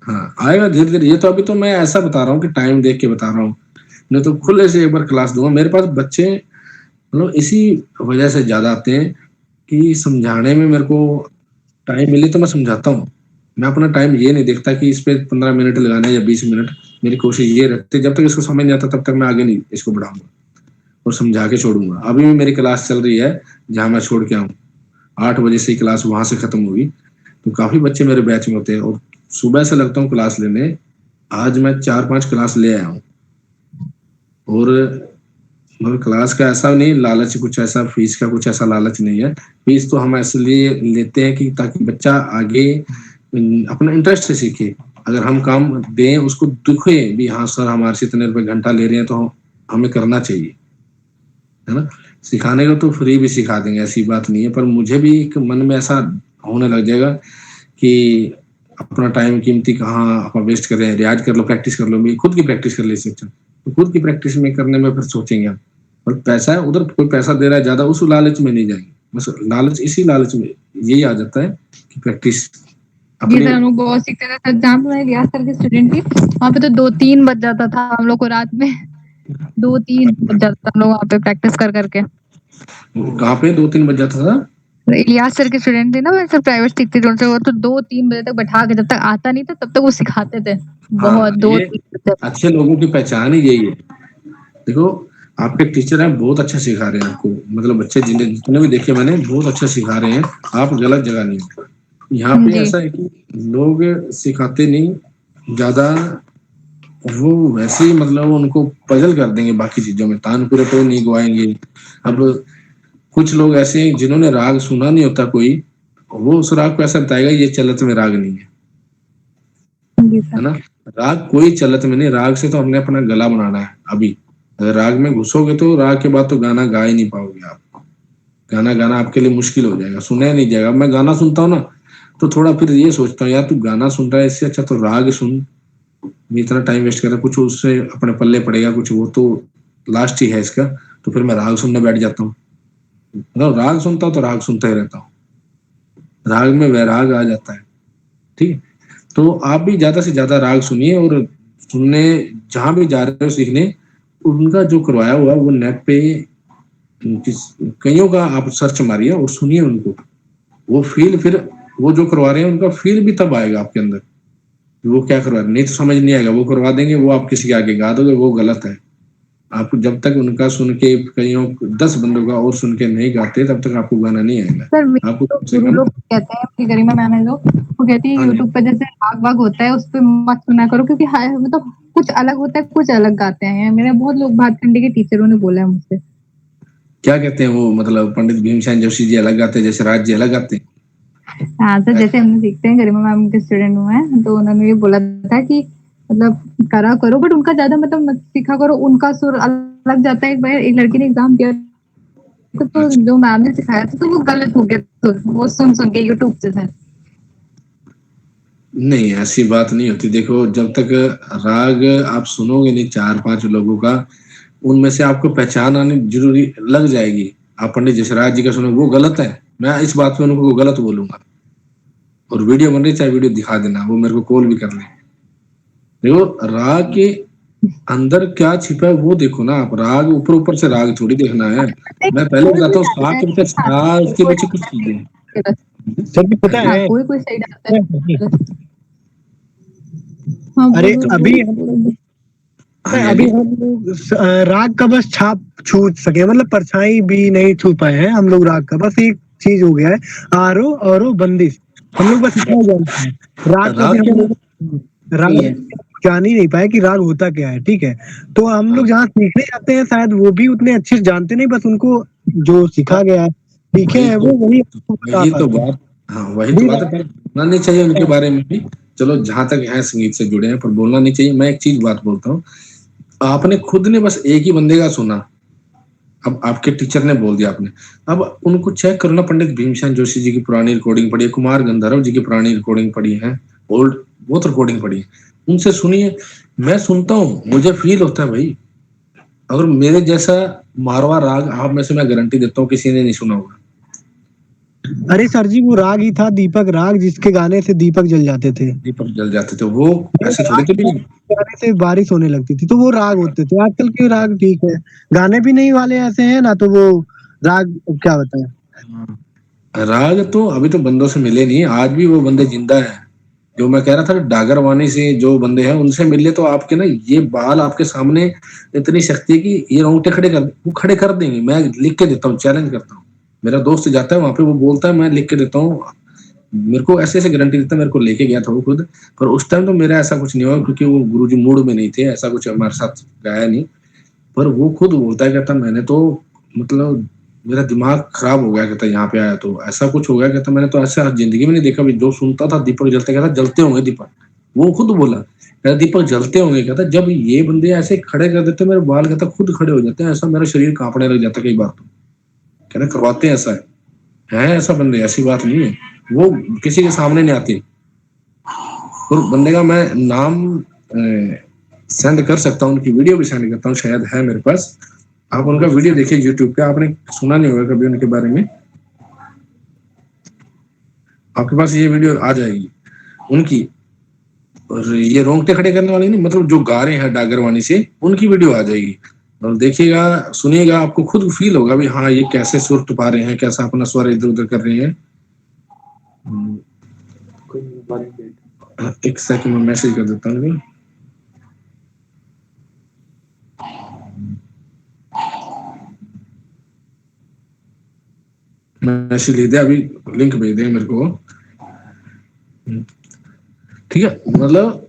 S7: हाँ आएगा धीरे धीरे। ये तो अभी तो मैं ऐसा बता रहा हूँ कि टाइम देख के बता रहा हूँ, नहीं तो खुले से एक बार क्लास दूंगा। मेरे पास बच्चे मतलब इसी वजह से ज्यादा आते हैं कि समझाने में मेरे को टाइम मिले तो मैं समझाता हूँ। मैं अपना टाइम ये नहीं देखता कि इस पे 15 मिनट लगाना है या 20 मिनट। मेरी कोशिश ये रहती है जब तक इसको समझ नहीं आता तब तक मैं आगे नहीं इसको बढ़ाऊंगा और समझा के छोड़ूंगा। अभी भी मेरी क्लास चल रही है जहाँ मैं छोड़ के आऊँ, 8 बजे से क्लास वहां से खत्म हुई। तो काफी बच्चे मेरे बैच में होते हैं और सुबह से लगता हूँ क्लास लेने। आज मैं 4-5 क्लास ले आया हूँ। और मतलब क्लास का ऐसा नहीं लालच, कुछ ऐसा फीस का कुछ ऐसा लालच नहीं है। फीस तो हम इसलिए लेते हैं कि ताकि बच्चा आगे अपना इंटरेस्ट से सीखे। अगर हम काम दें उसको दुखे भी, हाँ सर हमारे से इतने रुपए घंटा ले रहे हैं तो हमें करना चाहिए, है ना? सिखाने को तो फ्री भी सिखा देंगे, ऐसी बात नहीं है। पर मुझे भी एक मन में ऐसा होने लग जाएगा कि अपना टाइम कीमती कहाँ आप वेस्ट कर रहे हैं। रियाज कर लो, प्रैक्टिस कर लो, मैं खुद की प्रैक्टिस कर ले सकता। तो खुद की प्रैक्टिस में करने में फिर सोचेंगे आप। और पैसा है उधर, कोई पैसा दे रहा है ज्यादा, उस लालच में नहीं जाएंगे। बस लालच, इसी लालच में यही आ जाता है कि प्रैक्टिस
S5: जी
S7: अपने।
S5: सर, हम लोग बहुत सीखते थे सर। जहाँ पे मैं रियाज सर की स्टूडेंट थी वहाँ पे तो 2-3 बज जाता था हम लोग को रात में, 2-3 बज जाता था हम लोग वहाँ पे प्रैक्टिस कर करके।
S7: कहाँ पे 2-3 बज जाता था?
S5: इलियास सर के स्टूडेंट थे ना, मैं सर प्राइवेट सीखती थी उनसे, वो तो 2-3 बजे तक बैठा के, जब तक आता नहीं था तब तक वो सिखाते थे बहुत।
S7: हाँ,
S5: 2-3
S7: ये
S5: बजे तक।
S7: अच्छे लोगों की पहचान ही यही है। देखो, आपके टीचर हैं, बहुत अच्छा सिखा रहे हैं आपको, मतलब बच्चे जितने भी देखे मैंने, बहुत अच्छा सिखा रहे हैं। आप गलत जगह नहीं हो। यहाँ पे
S5: जी।
S7: ऐसा है कि लोग सिखाते नहीं ज्यादा, वो वैसे ही मतलब उनको पजल कर देंगे बाकी चीजों में, तानपुरे पे नहीं गवाएंगे। अब कुछ लोग ऐसे हैं जिन्होंने राग सुना नहीं होता कोई, वो उस राग को ऐसा बताएगा ये चलत में राग नहीं है,
S5: जी
S7: है
S5: सर।
S7: ना। राग कोई चलत में नहीं, राग से तो हमने अपना गला बनाना है। अभी अगर राग में घुसोगे तो राग के बाद तो गाना गा ही नहीं पाओगे आप। गाना गाना आपके लिए मुश्किल हो जाएगा, सुना ही नहीं जाएगा। मैं गाना सुनता हूँ ना, तो थोड़ा फिर ये सोचता हूँ यार तू गाना सुन रहा है, इससे अच्छा तो राग सुन। मैं इतना टाइम वेस्ट कर रहा, कुछ उससे अपने पल्ले पड़ेगा कुछ, वो तो लास्ट ही है इसका। तो फिर मैं राग सुनने बैठ जाता हूँ, मतलब राग सुनता हूँ तो राग सुनता ही रहता हूँ, राग में वैराग आ जाता है। ठीक है, तो आप भी ज्यादा से ज्यादा राग सुनिए, और सुनने जहां भी जा रहे हो सीखने, उनका जो करवाया हुआ है वो नेट पे कईयों का आप सर्च मारिए और सुनिए उनको। वो फील फिर वो जो करवा रहे हैं उनका फील भी तब आएगा आपके अंदर, वो क्या करवा रहे हैं। नहीं तो समझ नहीं आएगा, वो करवा देंगे, वो आप किसी के आगे गा दोगे, वो गलत है। आप जब तक उनका सुन के कईयों 10 बंदों का और सुन के नहीं गाते, तब तक आपको गाना नहीं आएगा।
S5: सर मेरे
S7: आपको
S5: तो
S7: कम से
S5: गुरु
S7: कम,
S5: लोग कहते हैं, अपनी गरिमा मैम है जो, वो कहती है
S7: हाँ जी,
S5: यूट्यूब पे जैसे राग वाग होता है उस पे मत सुना करो, क्योंकि मतलब कुछ अलग होता है, कुछ अलग गाते हैं। मेरे बहुत लोग भातखंडे के टीचरों ने बोला है मुझसे।
S7: क्या कहते हैं वो, मतलब पंडित भीमसेन जोशी जी अलग गाते हैं, जैसे राज जी अलग गाते हैं।
S5: हाँ सर, जैसे हमने सीखते हैं, गरिमा मैम के स्टूडेंट हुए हैं, तो उन्होंने ये बोला था कि मतलब करा करो, बट उनका ज्यादा मतलब मत सीखा करो, उनका सुर अलग जाता है। एक बार एक लड़की ने एग्जाम दिया तो
S7: अच्छा,
S5: जो मैम ने सिखाया था तो वो गलत हो गया, तो वो सुन सुन के यूट्यूब से सर।
S7: नहीं ऐसी बात नहीं होती। देखो, जब तक राग आप सुनोगे नहीं 4-5 लोगों का, उनमें से आपको पहचान आनी जरूरी लग जाएगी। आप पंडित जसराज जी का सुनो, वो गलत है, मैं इस बात पे उनको गलत बोलूंगा। और वीडियो बन रही, चाहे वीडियो दिखा देना, वो मेरे को कॉल भी कर ले। देखो, राग के अंदर क्या छिपा है वो देखो ना आप। राग ऊपर ऊपर से राग थोड़ी देखना है। मैं पहले
S5: कोई
S7: बताता
S5: कोई
S7: हूँ सा
S5: डालता है
S7: के पीछे
S5: हाँ,
S7: सा, उसके
S5: कोई
S7: पीछे कुछ चीजें हैं।
S3: सर जी पता
S5: हाँ,
S3: है,
S5: कोई कोई सही डालता है। हाँ
S3: अरे
S5: बोलो
S3: अभी
S5: बोलो बोलो।
S7: हाँ जी, हाँ
S3: अभी
S7: जी।
S3: हम लोग राग का बस छाप छू सके, मतलब परछाई भी नहीं छू पाए हैं हम लोग राग का। बस एक चीज हो गया है, आरो और बंदिश, हम लोग बस इतना ही जानते हैं। राग का भी
S7: राग
S3: हम
S7: के
S3: लोग राग जान ही नहीं पाए कि राग होता क्या है। ठीक है, तो हम लोग जहाँ सीखने जाते हैं शायद वो भी उतने अच्छे से जानते नहीं, बस उनको जो सिखा गया है, सीखे
S7: वही
S3: हैं
S7: तो
S3: वो वही बता
S7: वही तो
S3: पाते हैं।
S7: बात, हाँ वही तो बात है। पर बोलना नहीं चाहिए उनके बारे में भी। चलो, जहां तक है संगीत से जुड़े हैं, पर बोलना नहीं चाहिए। मैं एक चीज बात बोलता हूँ, आपने खुद ने बस एक ही बंदे का सुना, अब आपके टीचर ने बोल दिया आपने, अब उनको चेक करो ना। पंडित भीमसेन जोशी जी की पुरानी रिकॉर्डिंग पड़ी है, कुमार गंधर्व जी की पुरानी रिकॉर्डिंग पड़ी है, ओल्ड बहुत रिकॉर्डिंग पड़ी है, उनसे सुनिए। मैं सुनता हूँ, मुझे फील होता है भाई। अगर मेरे जैसा मारवा राग आप में से मैं गारंटी देता हूँ किसी ने नहीं सुना होगा।
S3: अरे सर जी, वो राग ही था दीपक राग, जिसके गाने से दीपक जल जाते थे।
S7: दीपक जल जाते थे, वो ऐसे थोड़ी थे भी।
S3: गाने से बारिश होने लगती थी, तो वो राग होते थे। आजकल के राग ठीक है, गाने भी नहीं वाले ऐसे हैं ना, तो वो राग क्या बताएं।
S7: राग तो अभी तो बंदों से मिले नहीं, आज भी वो बंदे जिंदा है। जो मैं कह रहा था, डागर वाणी से जो बंदे हैं उनसे मिले तो आपके ना ये बाल आपके सामने इतनी शक्ति है कि ये रोंगटे खड़े कर, वो खड़े कर देंगे। मैं लिख के देता हूँ, चैलेंज करता हूँ। मेरा दोस्त जाता है वहां पे, वो बोलता है, मैं लिख के देता हूँ। मेरे को ऐसे ऐसे गारंटी देता है, मेरे को लेके गया था वो खुद। पर उस टाइम तो मेरा ऐसा कुछ नहीं हुआ, क्योंकि वो गुरुजी मूड में नहीं थे, ऐसा कुछ हमारे साथ गाया नहीं। पर वो खुद बोलता है, कहता मैंने तो मतलब मेरा दिमाग खराब हो गया, कहता यहाँ पे आया तो ऐसा कुछ हो गया, कहता मैंने तो ऐसा जिंदगी में नहीं देखा। जो सुनता था दीपक जलते, कहता जलते होंगे दीपक, वो खुद बोला, कहता दीपक जलते होंगे। कहता जब ये बंदे ऐसे खड़े कर देते मेरे बाल, कहता खुद खड़े हो जाते हैं, ऐसा मेरा शरीर कांपने लग जाता कई बार। तो कहना करवाते हैं, ऐसा है ऐसा बंदे, ऐसी बात नहीं है, वो किसी के सामने नहीं आती। और बंदे का मैं नाम सेंड कर सकता हूँ, उनकी वीडियो भी सेंड करता हूँ, शायद है मेरे पास। आप उनका वीडियो देखिए यूट्यूब पे, आपने सुना नहीं होगा कभी उनके बारे में, आपके पास ये वीडियो आ जाएगी उनकी। और ये रोंगटे खड़े करने वाले नहीं, मतलब जो गा रहे हैं डागर वाणी से, उनकी वीडियो आ जाएगी। और देखिएगा, सुनिएगा, आपको खुद फील होगा भी हाँ ये कैसे सुर टुपा रहे हैं, कैसा अपना स्वर इधर उधर कर रहे हैं। एक सेकंड में मैसेज कर देता हूँ। मैसेज ले दे, अभी लिंक भेज देंगे मेरे को, ठीक है। मतलब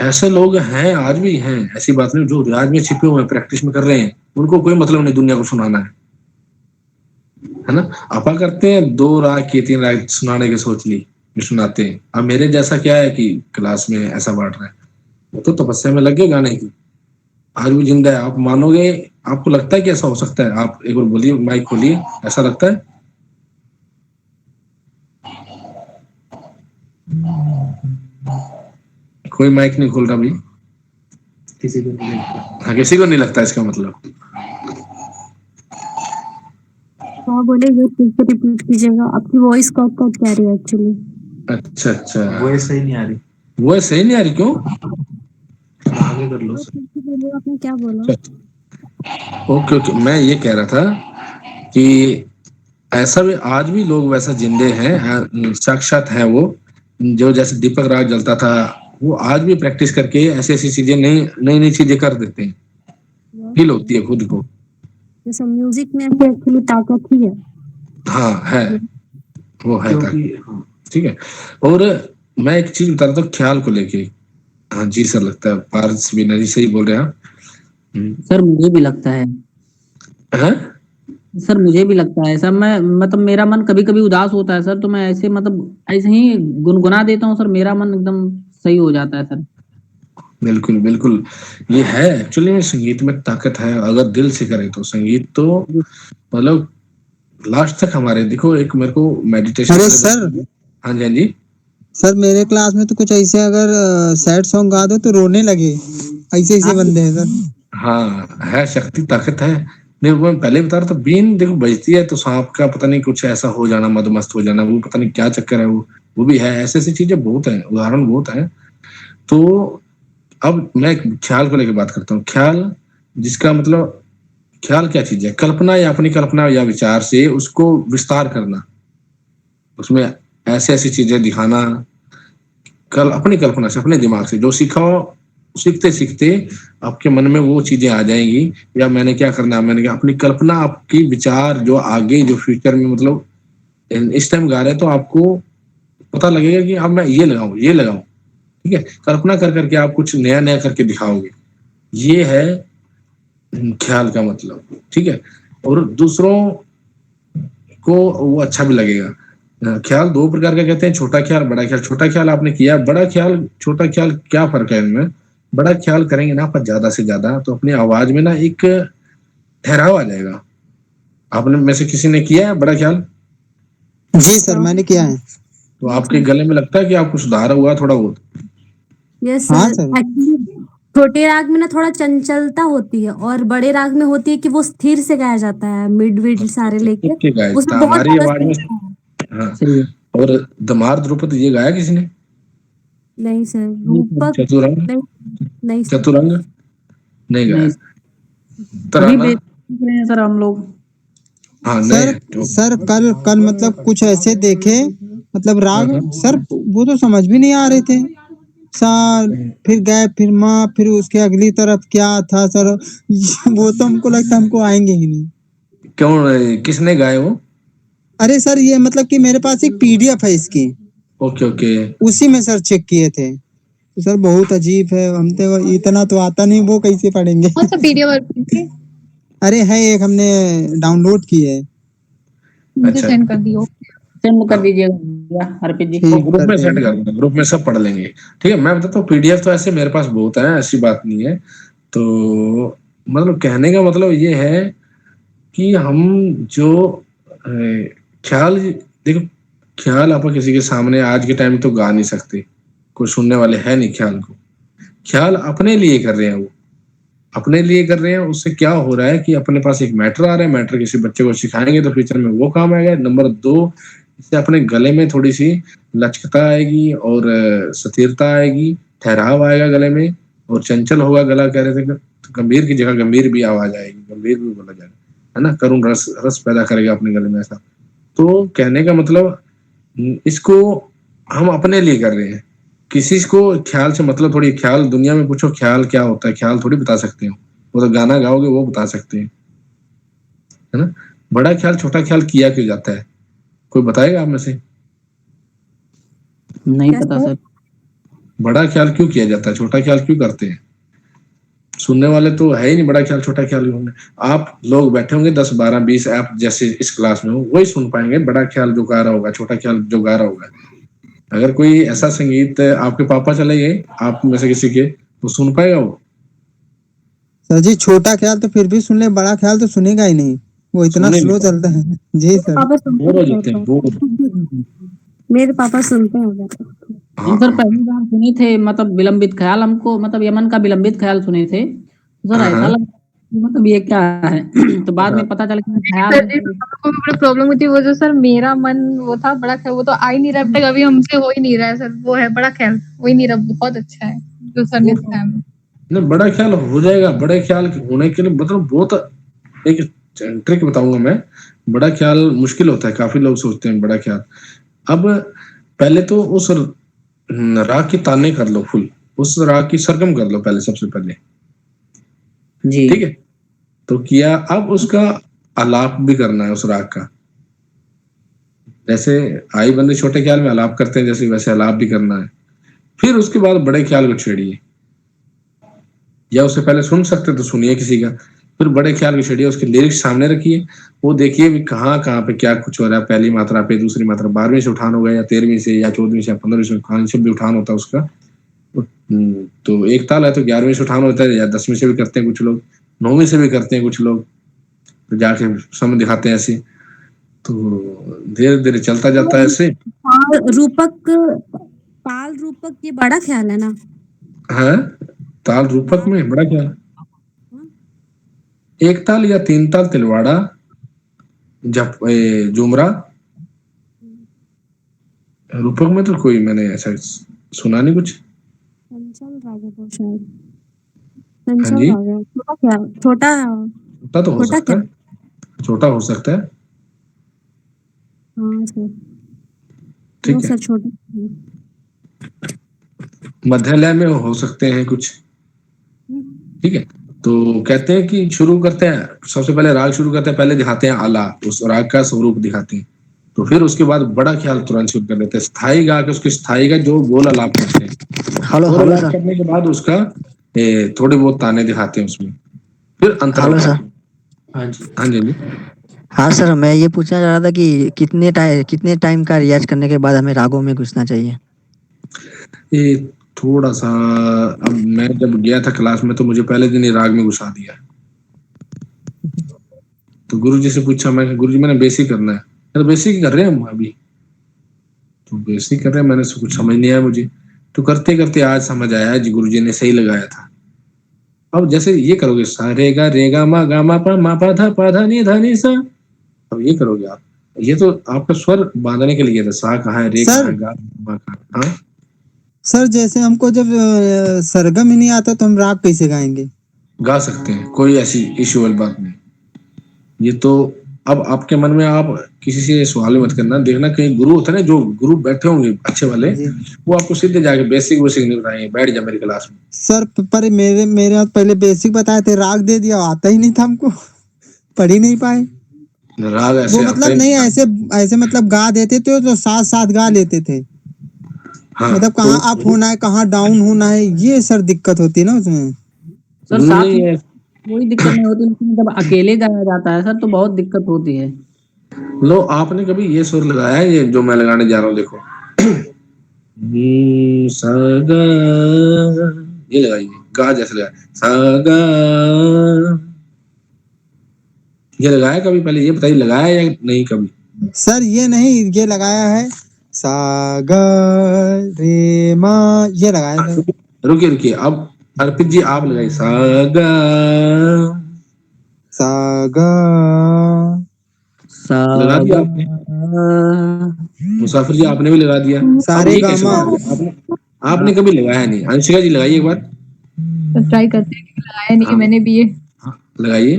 S7: ऐसे लोग हैं, आज भी हैं, ऐसी बात नहीं, जो रियाज में छिपे हुए हैं, प्रैक्टिस में कर रहे हैं, उनको कोई मतलब नहीं दुनिया को सुनाना है ना। आपा करते हैं 2 राग की 3 राग सुनाने की सोच ली, सुनाते हैं। अब मेरे जैसा क्या है कि क्लास में ऐसा बांट रहा है, वो तो तपस्या में लगे गाने की, आज भी जिंदा है। आप मानोगे, आपको लगता है कि ऐसा हो सकता है? आप एक बार बोलिए, माइक खोलिए, ऐसा लगता है? कोई माइक नहीं खोल रहा भाई,
S1: किसी को नहीं लगता।
S7: हाँ, किसी को नहीं लगता इसका मतलब।
S12: हाँ बोले, ये फिर से रिपीट कीजिएगा, आपकी वॉइस कट कट कह रही है एक्चुअली।
S7: अच्छा अच्छा,
S1: वो सही नहीं आ रही।
S7: वो सही नहीं आ रही, क्यों?
S1: आगे कर लो।
S12: आपने क्या बोला?
S7: ओके ओके, मैं ये कह रहा था कि ऐसा भी आज भी लोग वैसा जिंदे हैं, साक्षात हैं वो, जो जैसे दीपक राग जलता था, वो आज भी प्रैक्टिस करके ऐसी ऐसी चीजें, नई नई चीजें कर देते हैं, फील होती है खुद को।
S12: जैसे म्यूजिक में एक्चुअली ताकत ही है।
S7: हाँ है, वो है ताकत, ठीक है। और मैं एक चीज बता रहा था ख्याल को लेके। हाँ जी सर, लगता है पारस भी नजी सही बोल रहे हैं
S13: सर। मुझे भी लगता है सर, मुझे भी लगता है सर। मैं मतलब मेरा मन कभी कभी उदास होता है सर, तो मैं ऐसे मतलब ऐसे ही गुनगुना देता हूँ सर, मेरा मन एकदम सही हो जाता है सर।
S7: बिल्कुल बिल्कुल, ये है एक्चुअली में, संगीत में ताकत है अगर दिल से करे तो। संगीत तो मतलब लास्ट तक हमारे, देखो एक मेरे को मेडिटेशन।
S9: अरे सर,
S7: हाँ जी हाँ जी
S9: सर, मेरे क्लास में तो कुछ ऐसे अगर सैड सॉन्ग गा दो तो रोने लगे, ऐसे ऐसे बंदे हैं सर।
S7: हाँ है, शक्ति ताकत है। नहीं, वो मैं पहले बता रहा था, बीन देखो बजती है तो सांप का पता नहीं कुछ ऐसा हो जाना, मदमस्त हो जाना, वो पता नहीं क्या चक्कर है, वो भी है। ऐसी ऐसी चीजें बहुत है, उदाहरण बहुत है। तो अब मैं ख्याल को लेकर बात करता हूँ। ख्याल, जिसका मतलब, ख्याल क्या चीज है? कल्पना या अपनी कल्पना या विचार से उसको विस्तार करना, उसमें ऐसे ऐसी चीजें दिखाना, अपनी कल्पना से, अपने दिमाग से जो सीखा हो, सीखते सीखते आपके मन में वो चीजें आ जाएंगी। या मैंने क्या करना है, मैंने क्या, अपनी कल्पना, आपकी विचार जो आगे जो फ्यूचर में, मतलब इस टाइम गा रहे हैं तो आपको पता लगेगा कि अब मैं ये लगाऊं, ये लगाऊं, ठीक है। कल्पना कर करके आप कुछ नया नया करके दिखाओगे, ये है ख्याल का मतलब, ठीक है। और दूसरों को वो अच्छा भी लगेगा। ख्याल 2 प्रकार का कहते हैं, छोटा ख्याल, बड़ा ख्याल। छोटा ख्याल आपने किया, बड़ा ख्याल, छोटा ख्याल, क्या फर्क है इनमें? बड़ा ख्याल करेंगे ना पर ज्यादा से ज्यादा, तो अपनी आवाज में ना एक ठहराव आ जाएगा। आपने में से किसी ने किया है बड़ा ख्याल?
S9: जी सर, मैंने किया है।
S7: तो आपके गले में लगता है कि आपको सुधार हुआ थोड़ा बहुत?
S12: यस
S9: हाँ
S12: सर।
S9: सर।
S12: एक्चुअली छोटे राग में ना थोड़ा चंचलता होती है, और बड़े राग में होती है कि वो स्थिर से गाया जाता है, मिड विड सारे लेके, उसमें बहुत
S7: हमारी
S12: ज्यादा
S7: आवाज में।
S12: स्थिरता है।
S7: हाँ, और दमार द्रुपद ये गाया किसी ने?
S12: नहीं सर। रूपक
S7: चतुरंग?
S12: नहीं सर।
S7: चतुरंग नहीं गाया।
S13: अभी
S7: तराना?
S13: बेच रहे हैं सर हम लोग।
S7: हाँ
S9: सर कल मतलब कुछ ऐसे देखे, मतलब राग सर वो तो समझ भी नहीं आ रहे थे सर। फिर गए, फिर माँ, फिर उसके अगली तरफ क्या था सर, वो तो हमको लगता हमको आएंगे ही नहीं।
S7: क्यों, किसने गाए वो?
S9: अरे सर, ये मतलब कि मेरे पास एक पीडीएफ है इसकी।
S7: ओके ओके,
S9: उसी में सर चेक किए थे। तो सर बहुत अजीब है, हम तो इतना तो आता नहीं, वो कैसे पढ़ेंगे?
S5: कौन सा पीडीएफ?
S9: अरे है एक, हमने डाउनलोड की है।
S5: मुझे सेंड कर दियो।
S13: सेंड कर दीजिएगा अर्पित जी।
S7: ग्रुप में सेंड कर दूंगा, ग्रुप में सब पढ़ लेंगे, ठीक है। मैं बताता हूँ, पीडीएफ तो ऐसे मेरे पास बहुत है, ऐसी बात नहीं है। तो मतलब कहने का मतलब ये है कि हम जो ख्याल, देखो ख्याल आप किसी के सामने आज के टाइम में तो गा नहीं सकते, कोई सुनने वाले है नहीं ख्याल को। ख्याल अपने लिए कर रहे हैं, वो अपने लिए कर रहे हैं। उससे क्या हो रहा है कि अपने पास एक मैटर आ रहा है, मैटर किसी बच्चे को सिखाएंगे तो फ्यूचर में वो काम आएगा। नंबर 2, इससे अपने गले में थोड़ी सी लचकता आएगी और स्थिरता आएगी, ठहराव आएगा गले में, और चंचल होगा गला, कह रहे थे गंभीर की जगह गंभीर भी आवाज आएगी, गंभीर भी बोला जाएगा, है ना, करुण रस रस पैदा करेगा अपने गले में ऐसा। तो कहने का मतलब इसको हम अपने लिए कर रहे हैं, किसी को ख्याल से मतलब थोड़ी, ख्याल दुनिया में पूछो ख्याल क्या होता है, ख्याल थोड़ी बता सकते हो, वो तो गाना गाओगे वो बता सकते हैं, है ना। बड़ा ख्याल छोटा ख्याल किया क्यों जाता है, कोई बताएगा आप में से?
S13: नहीं पता सर।
S7: बड़ा ख्याल क्यों किया जाता है, छोटा ख्याल क्यों करते हैं? सुनने वाले तो है ही नहीं बड़ा ख्याल छोटा ख्याल होंगे। आप लोग बैठे होंगे 10 12 20 आप जैसे इस क्लास में हो, वही सुन पाएंगे बड़ा ख्याल जो गा रहा होगा, छोटा ख्याल जो गा रहा होगा। अगर कोई ऐसा संगीत आपके पापा चले गए आप में से किसी के, तो सुन पाएगा वो?
S9: सर जी छोटा ख्याल तो फिर भी सुन ले, बड़ा ख्याल तो सुनेगा ही नहीं, वो इतना स्लो चलता है। जी सर।
S12: पापा सुनते
S7: बोर हो जाते हैं, बोर।
S12: मेरे पापा सुनते हैं
S13: हम सर पहली बार सुने थे मतलब विलंबित ख्याल, हमको मतलब यमन का विलंबित ख्याल सुने थे सर, ऐसा लगा मतलब ये क्या है तो बाद में पता चला कि ख्याल
S5: सर जी को भी बड़ा प्रॉब्लम हुई थी, वो जो सर मेरा मन वो था बड़ा ख्याल, वो तो आ ही नहीं रहा अब तक, अभी हमसे हो ही नहीं रहा है सर, वो है बड़ा ख्याल हो ही नहीं रहा। बहुत अच्छा है जो सर ने सिखाया।
S7: नहीं बड़ा ख्याल हो जाएगा, बड़े ख्याल होने के लिए मतलब बहुत एक ट्रिक बताऊंगा मैं। बड़ा ख्याल मुश्किल होता है, काफी लोग सोचते हैं बड़ा ख्याल। अब पहले तो उस राग की ताने कर लो फुल, उस राग की सरगम कर लो पहले, सबसे पहले
S13: जी
S7: ठीक है। तो किया, अब उसका आलाप भी करना है उस राग का, जैसे आई बंदे छोटे ख्याल में आलाप करते हैं जैसे, वैसे आलाप भी करना है। फिर उसके बाद बड़े ख्याल को छेड़िए, या उससे पहले सुन सकते तो सुनिए किसी का, फिर बड़े ख्याल को छेड़िए, उसके लिरिक्स सामने रखिए, वो देखिए भी कहाँ कहाँ पे क्या कुछ हो रहा है, पहली मात्रा पे, दूसरी मात्रा 12वीं से उठान होगा या 13वीं से या 14वीं से या 15वीं से, कहाँ से भी उठान होता है उसका। तो एक ताल है तो 11वीं से उठान होता है, या 10वीं से भी करते हैं कुछ लोग, 9वीं से भी करते हैं कुछ लोग, तो जाके समय दिखाते हैं ऐसे। तो धीरे धीरे चलता जाता है ऐसे।
S12: रूपक, ताल रूपक ये बड़ा ख्याल है ना?
S7: हाँ ताल रूपक में बड़ा ख्याल, एक ताल या 3 ताल तिलवाड़ा, जब जुमरा, रूपक में तो कोई मैंने ऐसा सुना नहीं कुछ।
S12: चंचल राग है वो शायद,
S7: हाँ
S12: चंचल
S7: जी,
S12: राग है, छोटा ख्याल, छोटा
S7: छोटा तो हो सकता है, छोटा हो सकता है,
S12: हाँ सर,
S7: ठीक
S12: वो
S7: है।
S12: सर छोटा
S7: मध्यालय में हो सकते हैं कुछ, ठीक है। तो कहते हैं कि शुरू करते हैं, सबसे पहले राग शुरू करते हैं, पहले दिखाते हैं आला, उस राग का स्वरूप दिखाते हैं, तो फिर उसके बाद बड़ा ख्याल तुरंत शुरू कर देते हैं, स्थाई गा के उसके स्थाई का जो बोल आलाप करते हैं।
S14: हेलो
S7: बोल
S14: हेलो
S7: आलाप
S14: सर।
S7: करने के बाद उसका थोड़े बहुत ताने दिखाते हैं उसमें, फिर अंतर
S14: हेलो
S7: होता
S14: सर।
S7: है। हाँ जी हाँ जी।
S14: हाँ सर, मैं ये पूछना चाह रहा था कि कितने टाइम का रियाज करने के बाद हमें रागों में घुसना चाहिए?
S7: ये थोड़ा सा, अब मैं जब गया था क्लास में तो मुझे पहले दिन ही राग में घुसा दिया, तो गुरुजी से पूछा, मैं गुरुजी मैंने बेसिक करना है, तो बेसिक कर रहे हैं हम अभी, तो बेसिक कर रहे हैं, मैंने कुछ समझ नहीं आया मुझे, तो करते करते आज समझ आया जी गुरुजी ने सही लगाया था। अब जैसे ये करोगे सा रे गा मा पा धा नी सा, अब ये करोगे आप, ये तो आपका स्वर बांधने के लिए था, सा कहाँ है, रे कहाँ है, गा मा कहाँ। हाँ
S9: सर जैसे हमको जब सरगम ही नहीं आता तो हम राग कैसे गाएंगे?
S7: गा सकते हैं, कोई ऐसी इश्यू वाली बात नहीं। ये तो अब आपके मन में, आप किसी से सवाल मत करना, देखना कहीं गुरु होता है ना, जो गुरु बैठे होंगे अच्छे वाले, वो आपको सीधे जाके बेसिक नहीं बताएंगे, बैठ जा मेरी क्लास में।
S9: सर पर मेरे हाथ पहले बेसिक बताए थे, राग दे दिया, आता ही नहीं था हमको, पढ़ ही नहीं पाए।
S7: राग ऐसे
S9: वो मतलब नहीं, ऐसे मतलब गा देते थे तो साथ साथ गा लेते थे।
S7: हाँ,
S9: मतलब कहाँ अप होना है, कहाँ डाउन होना है, ये सर दिक्कत होती है ना उसमें।
S13: सर साथ में कोई दिक्कत नहीं होती, लेकिन जब अकेले गाया जाता है सर तो बहुत दिक्कत होती है।
S7: लो आपने कभी ये सुर लगाया है, ये जो मैं लगाने जा रहा हूँ, देखो सा गा, ये लगाइए, गा जैसे लगाया, सा गा, ये लगाया कभी? पहले ये बताइए लगाया या नहीं कभी?
S9: सर ये नहीं, ये लगाया है, सा गा रे मा, ये लगाया है।
S7: रुकिए रुकिए, अब अर्पित जी आप लगाइए, सा गा लगा दिया आपने? मुसाफिर जी आपने भी लगा दिया?
S9: सारे
S7: गामा। आपने कभी लगाया नहीं, अंशिका जी लगाइए एक बार।
S5: तो ट्राई करते हैं, लगाया नहीं है
S7: हाँ।
S5: मैंने भी ये।
S7: लगाइए।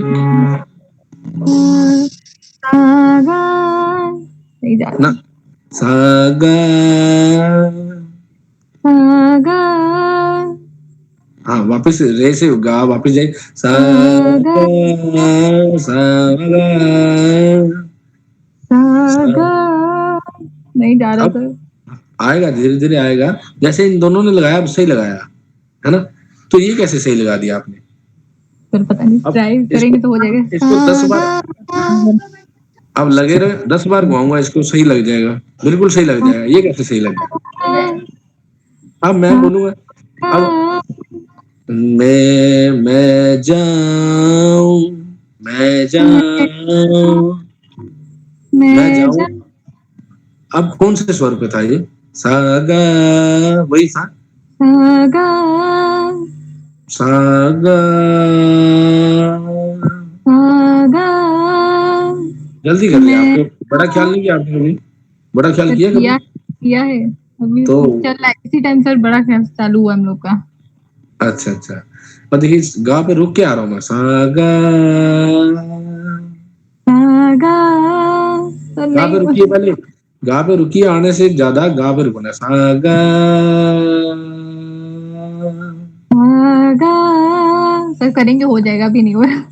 S5: सागा नहीं जा
S7: ना
S5: रहा।
S7: सागा।
S5: सागा
S7: हाँ वापस रे से गा वापस जाइए।
S5: सागा
S7: सागा
S5: सागा नहीं जा रहा
S7: अब
S5: सर।
S7: आएगा, धीरे धीरे आएगा। जैसे इन दोनों ने लगाया अब सही लगाया है ना। तो ये कैसे सही लगा दिया आपने?
S5: सर पता नहीं,
S7: अब
S5: ट्राई
S7: इसको
S5: करेंगे तो हो जाएगा।
S7: इसको 10 बार अब लगे रहे, 10 बार घुमाऊंगा इसको सही लग जाएगा, बिल्कुल सही लग जाएगा। ये कैसे सही लग गया? अब मैं बोलूंगा, अब मैं जाऊं, मैं जाऊं, मैं जाऊं। अब कौन से स्वर पे था ये? सागा, वही था।
S5: सागा
S7: सागा,
S5: सागा
S7: जल्दी कर लिया आपको। बड़ा ख्याल नहीं किया आपने कभी? बड़ा ख्याल
S5: सर
S7: किया कभी?
S5: किया है अभी
S7: तो
S5: चल रहा है, इसी टाइम सर बड़ा ख्याल चालू हुआ हम लोग का।
S7: अच्छा अच्छा। और देखिए गा पे रुक के आ रहा हूँ मैं। सागा,
S5: सागा सर
S7: गा पे
S5: नहीं
S7: रुकिए पहले। गा पे रुकिए, आने से ज्यादा गा पे रुकना। सागा,
S5: सागा सर करेंगे, हो जाएगा, अभी नहीं हो रहा,
S7: हो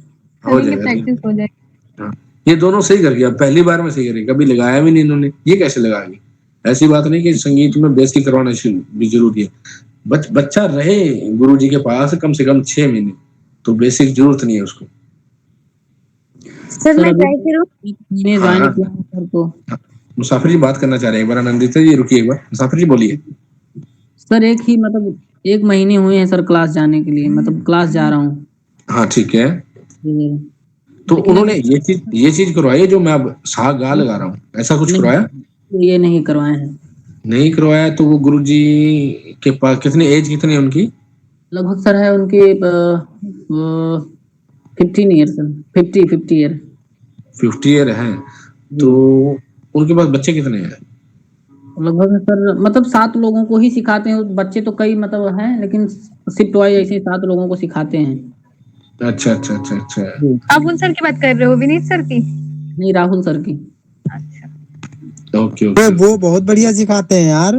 S5: करेंगे,
S7: जाएगा।
S5: प्रैक्टिस हो जाएगी।
S7: हाँ, ये दोनों सही कर गया, पहली बार में सही करें। कभी लगाया भी नहीं इन्होंने, ये कैसे लगा ली? ऐसी बात नहीं कि संगीत में बेइज्जती करवाना भी जरूरी है। बच्चा रहे गुरुजी के पास कम से कम 6 महीने, तो बेसिक जरूरत नहीं है उसको।
S4: सर मैं ट्राई करूं?
S13: मैंने
S7: हाँ,
S13: ज्वाइन
S7: हाँ।
S13: किया है सर तो।
S7: मुसाफिर जी बात करना चाह रहे हैं एक बार। आनंदित जी रुकिए एक बार, मुसाफिर जी बोलिए।
S13: सर एक ही मतलब 1 महीने हुए हैं सर क्लास जाने के लिए, मतलब क्लास जा रहा हूँ।
S7: हाँ ठीक है।
S13: जी।
S7: तो
S13: लेकिन
S7: उन्होंने ये चीज करवाई है जो मैं अब सा गा लगा रहा हूँ, ऐसा कुछ करवाया?
S13: ये नहीं करवाए हैं।
S7: नहीं करवाया। तो वो गुरुजी के पास कितनी एज कितनी है उनकी?
S13: लगभग सर है उनकी 15 ईयर सर, 50 ईयर।
S7: 50 ईयर है। तो उनके पास बच्चे कितने हैं?
S13: लगभग सर मतलब 7 लोगों को ही सिखाते हैं। बच्चे तो कई मतलब हैं, लेकिन शिफ्ट वाइज ऐसे 7 लोगों को सिखाते हैं।
S7: अच्छा अच्छा अच्छा अच्छा।
S5: आप उन सर की बात कर रहे हो, विनीत सर की?
S13: नहीं, राहुल सर की।
S7: Okay
S9: okay. वो बहुत बढ़िया सिखाते हैं यार।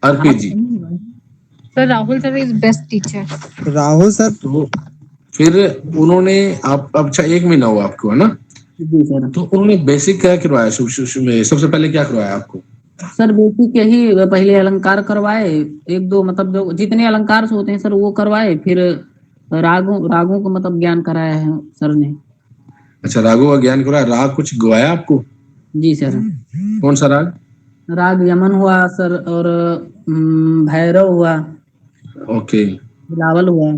S7: Arpi ji.
S5: Sir Rahul sir is best teacher.
S9: Rahul sir.
S7: तो फिर उन्होंने आप अच्छा 1 महीना हुआ आपको, है ना?
S13: जी सर।
S7: तो उन्होंने बेसिक क्या करवाया? सबसे पहले क्या करवाया आपको?
S13: सर बेसिक यही पहले अलंकार करवाए, 1-2 मतलब जो जितने अलंकार होते हैं सर वो करवाए। फिर रागों को मतलब ज्ञान कराया है सर ने।
S7: अच्छा, रागों का ज्ञान करवाया। राग कुछ गवाया आपको?
S13: जी सर।
S7: कौन सा राग?
S13: राग यमन हुआ सर, और भैरव हुआ,
S7: ओके।
S13: बिलावल हुआ।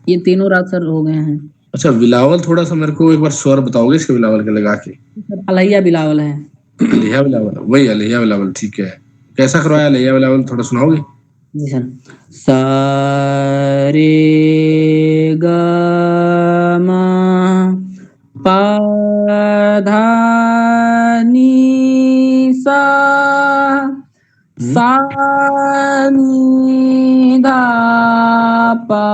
S13: ये तीनों राग सर हो गए हैं।
S7: अच्छा, बिलावल थोड़ा सा मेरे को एक बार स्वर बताओगे इसके बिलावल के लगा के?
S13: सर अलैया बिलावल है।
S7: अलैया बिलावल, वही अलैया बिलावल, ठीक है। कैसा करवाया अलैया बिलावल, थोड़ा सुनाओगे?
S13: जी सर। सा रे ग म पा धा नी सा सा नी धा पा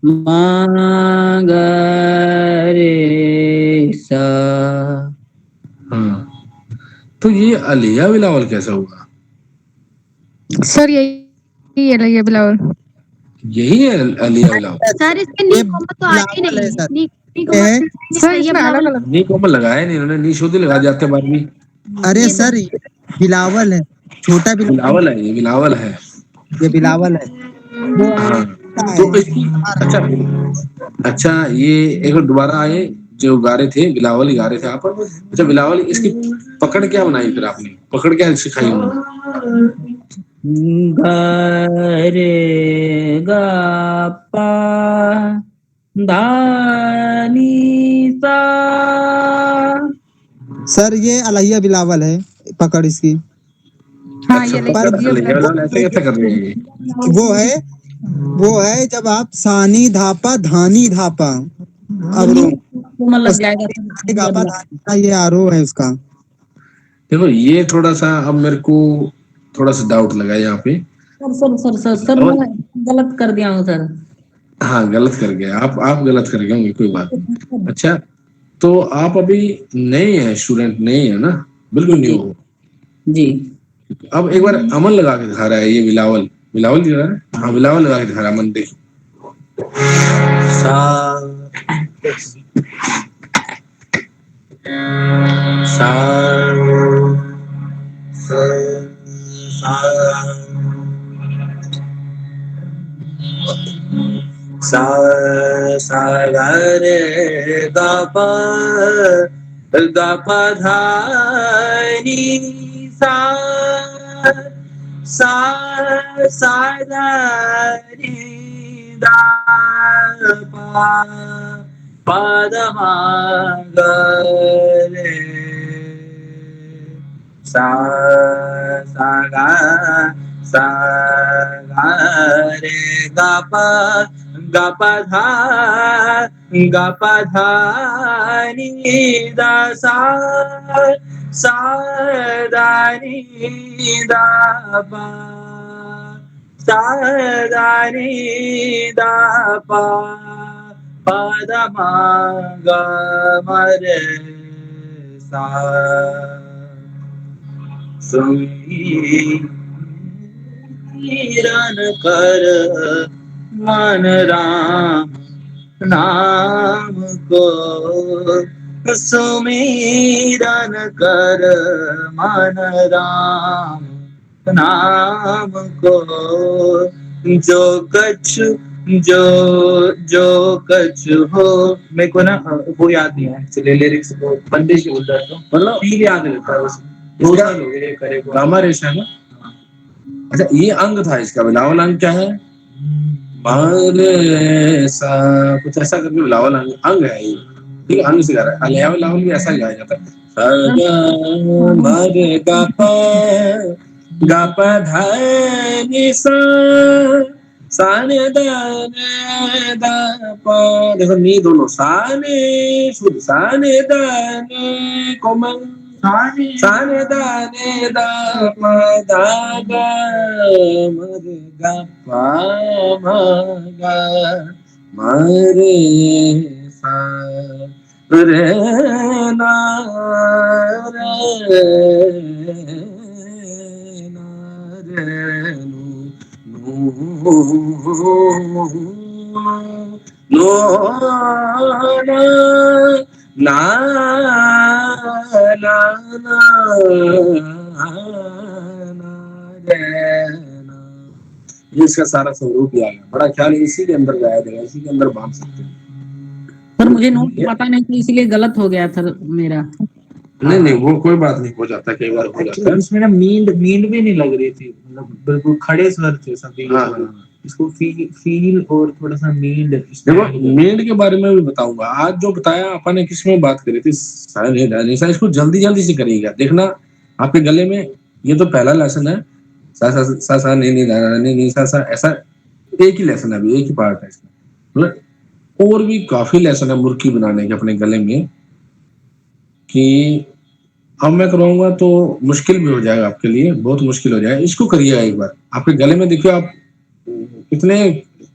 S13: मा ग रे सा।
S7: हाँ, तो ये अलैया बिलावल कैसा हुआ?
S5: सर यही है लगे बिलावल।
S7: यही है अलैया बिलावल।
S12: सर इसके नी कोमल तो आया ही नहीं। नी कोमल
S5: सर इसमें अलग अलग।
S7: नी कोमल लगाया नहीं इन्होंने, नी शुद्ध लगा जाते बार भी।
S9: अरे सर ये बिलावल है, छोटा
S7: बिलावल है, ये बिलावल है।
S9: ये बिलावल है।
S7: हाँ, तो अच्छा अच्छा, ये एक बार दोबारा आए जो गा रहे थे, बिलावल ही गा रहे थे आप। अच्छा, बिलावल इसकी पकड़ क्या बनाई फिर आपने? पकड़ क्या सिखाई उन्होंने?
S13: ग रे ग पा धा नी सा।
S9: सर ये अलहिया बिलावल है पकड़ इसकी।
S5: हाँ
S7: अच्छा,
S5: ये
S7: पकड़ अलैया बिलावल ऐसे कैसे कर रहे हैं ये?
S9: वो है जब आप सानी धापा धानी धापा, अब
S13: कोमल लग जाएगा।
S9: गापा धानी, ये आरोह है उसका।
S7: देखो ये थोड़ा सा अब मेरे को थोड़ा सा डाउट लगा यहाँ पे
S13: सर मैं गलत कर दिया हूँ सर।
S7: हाँ गलत कर गया आप गलत कर गए होंगे, कोई बात नहीं। अच्छा तो आप अभी नए हैं, स्टूडेंट नए हैं ना, बिल्कुल न्यू हो
S13: जी।
S7: अब एक बार अमन लगा के दिखा रहा है, ये बिलावल बिलावल दिखा रहा है, हाँ बिलावल लगा के दिखा रहा है अमन, देखो
S1: सा सा गा रे गा पा धा नी सा सा गा रे गा पा धा मा गा रे सा गा रे गा पा धा नी दा सा दा नी दा पा सा दा नी दा पा दा मा गा मा रे सा सुमिरन कर मन राम नाम को, सुमिरन कर मन राम नाम को, जो कछ हो। मेरे को ना वो याद नहीं है एक्चुअली, लिरिक्स को बंदिश बोल रहा था, मतलब फील याद रहता है बस।
S7: गामा रेशा है ना। अच्छा ये अंग था इसका, बिलावल अंग क्या है, सा कुछ ऐसा करके बिलावल अंग है ये, ठीक है, अंग से गा रहा है। अलिया बिलावल भी ऐसा ही गाया जाता है, गा पा धा नी सा सा ने दा पा, देखो नी दोनों सा ने शुद्ध, सा ने दा ने कोमल, सा ने दा पा धा गा मा रे गा पा मा गा मा रे सा रे ना रे ना रे नो ना ना ना ये इसका सारा स्वरूप ही आ गया, बड़ा ख्याल इसी के अंदर गाया गया, इसी के अंदर बांध सकते हैं।
S13: सर मुझे नोट पता नहीं था, इसलिए गलत हो गया था मेरा।
S7: नहीं वो कोई बात नहीं, हो जाता है कई बार, हो जाता है।
S1: इसमें ना मींड भी नहीं लग रही थी, मतलब बिल्कुल खड़े स्वर थे सभी। इसको फील और थोड़ा सा मींड।
S7: देखो मींड के बारे में भी बताऊंगा आज, जो बताया अपन ने किसमें बात करी थी, निशा इसको जल्दी से करिएगा, देखना आपके गले में ये तो पहला लेसन है, सा सा सा सा नी नी नी सा सा, ऐसा एक ही लेसन है, अभी एक ही पार्ट है इसका, मतलब और भी काफी लेसन है मुर्की बनाने के अपने गले में, कि अब मैं करवाऊंगा तो मुश्किल भी हो जाएगा आपके लिए, बहुत मुश्किल हो जाएगा। इसको करिएगा एक बार, आपके गले में देखिए, आप कितने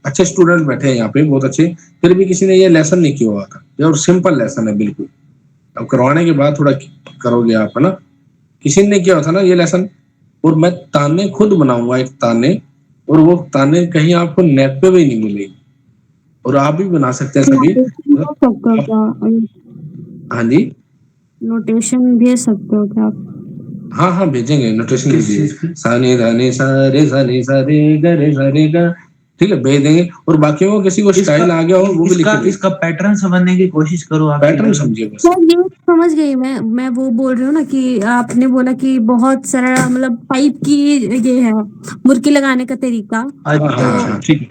S7: अच्छे स्टूडेंट बैठे हैं यहाँ पे, बहुत अच्छे, फिर भी किसी ने ये लेसन नहीं किया हुआ था, ये और सिंपल लेसन है बिल्कुल। अब करवाने के बाद थोड़ा करोगे आप, है ना, किसी ने किया था ना ये लेसन, और मैं ताने खुद बनाऊंगा एक ताने, और वो ताने कहीं आपको नेट पे भी नहीं मिलेगी, और आप भी बना सकते हैं सभी। हाँ जी,
S12: नोटेशन भेज सकते हो क्या आप?
S7: हाँ भेजेंगे, नोटेशन भेजिए, सा नी धा नी सा रे ग रे सा रे ग, ठीक है, भेज देंगे। और बाकी को किसी को स्टाइल आ गया हो वो भी लिख दीजिए,
S1: इसका पैटर्न समझने की कोशिश करो आप,
S7: पैटर्न समझिए बस।
S12: सर ये समझ गई मैं वो बोल रही हूँ ना कि आपने बोला कि बहुत सारा मतलब पाइप की ये है मुर्की लगाने का तरीका।
S7: हाँ ठीक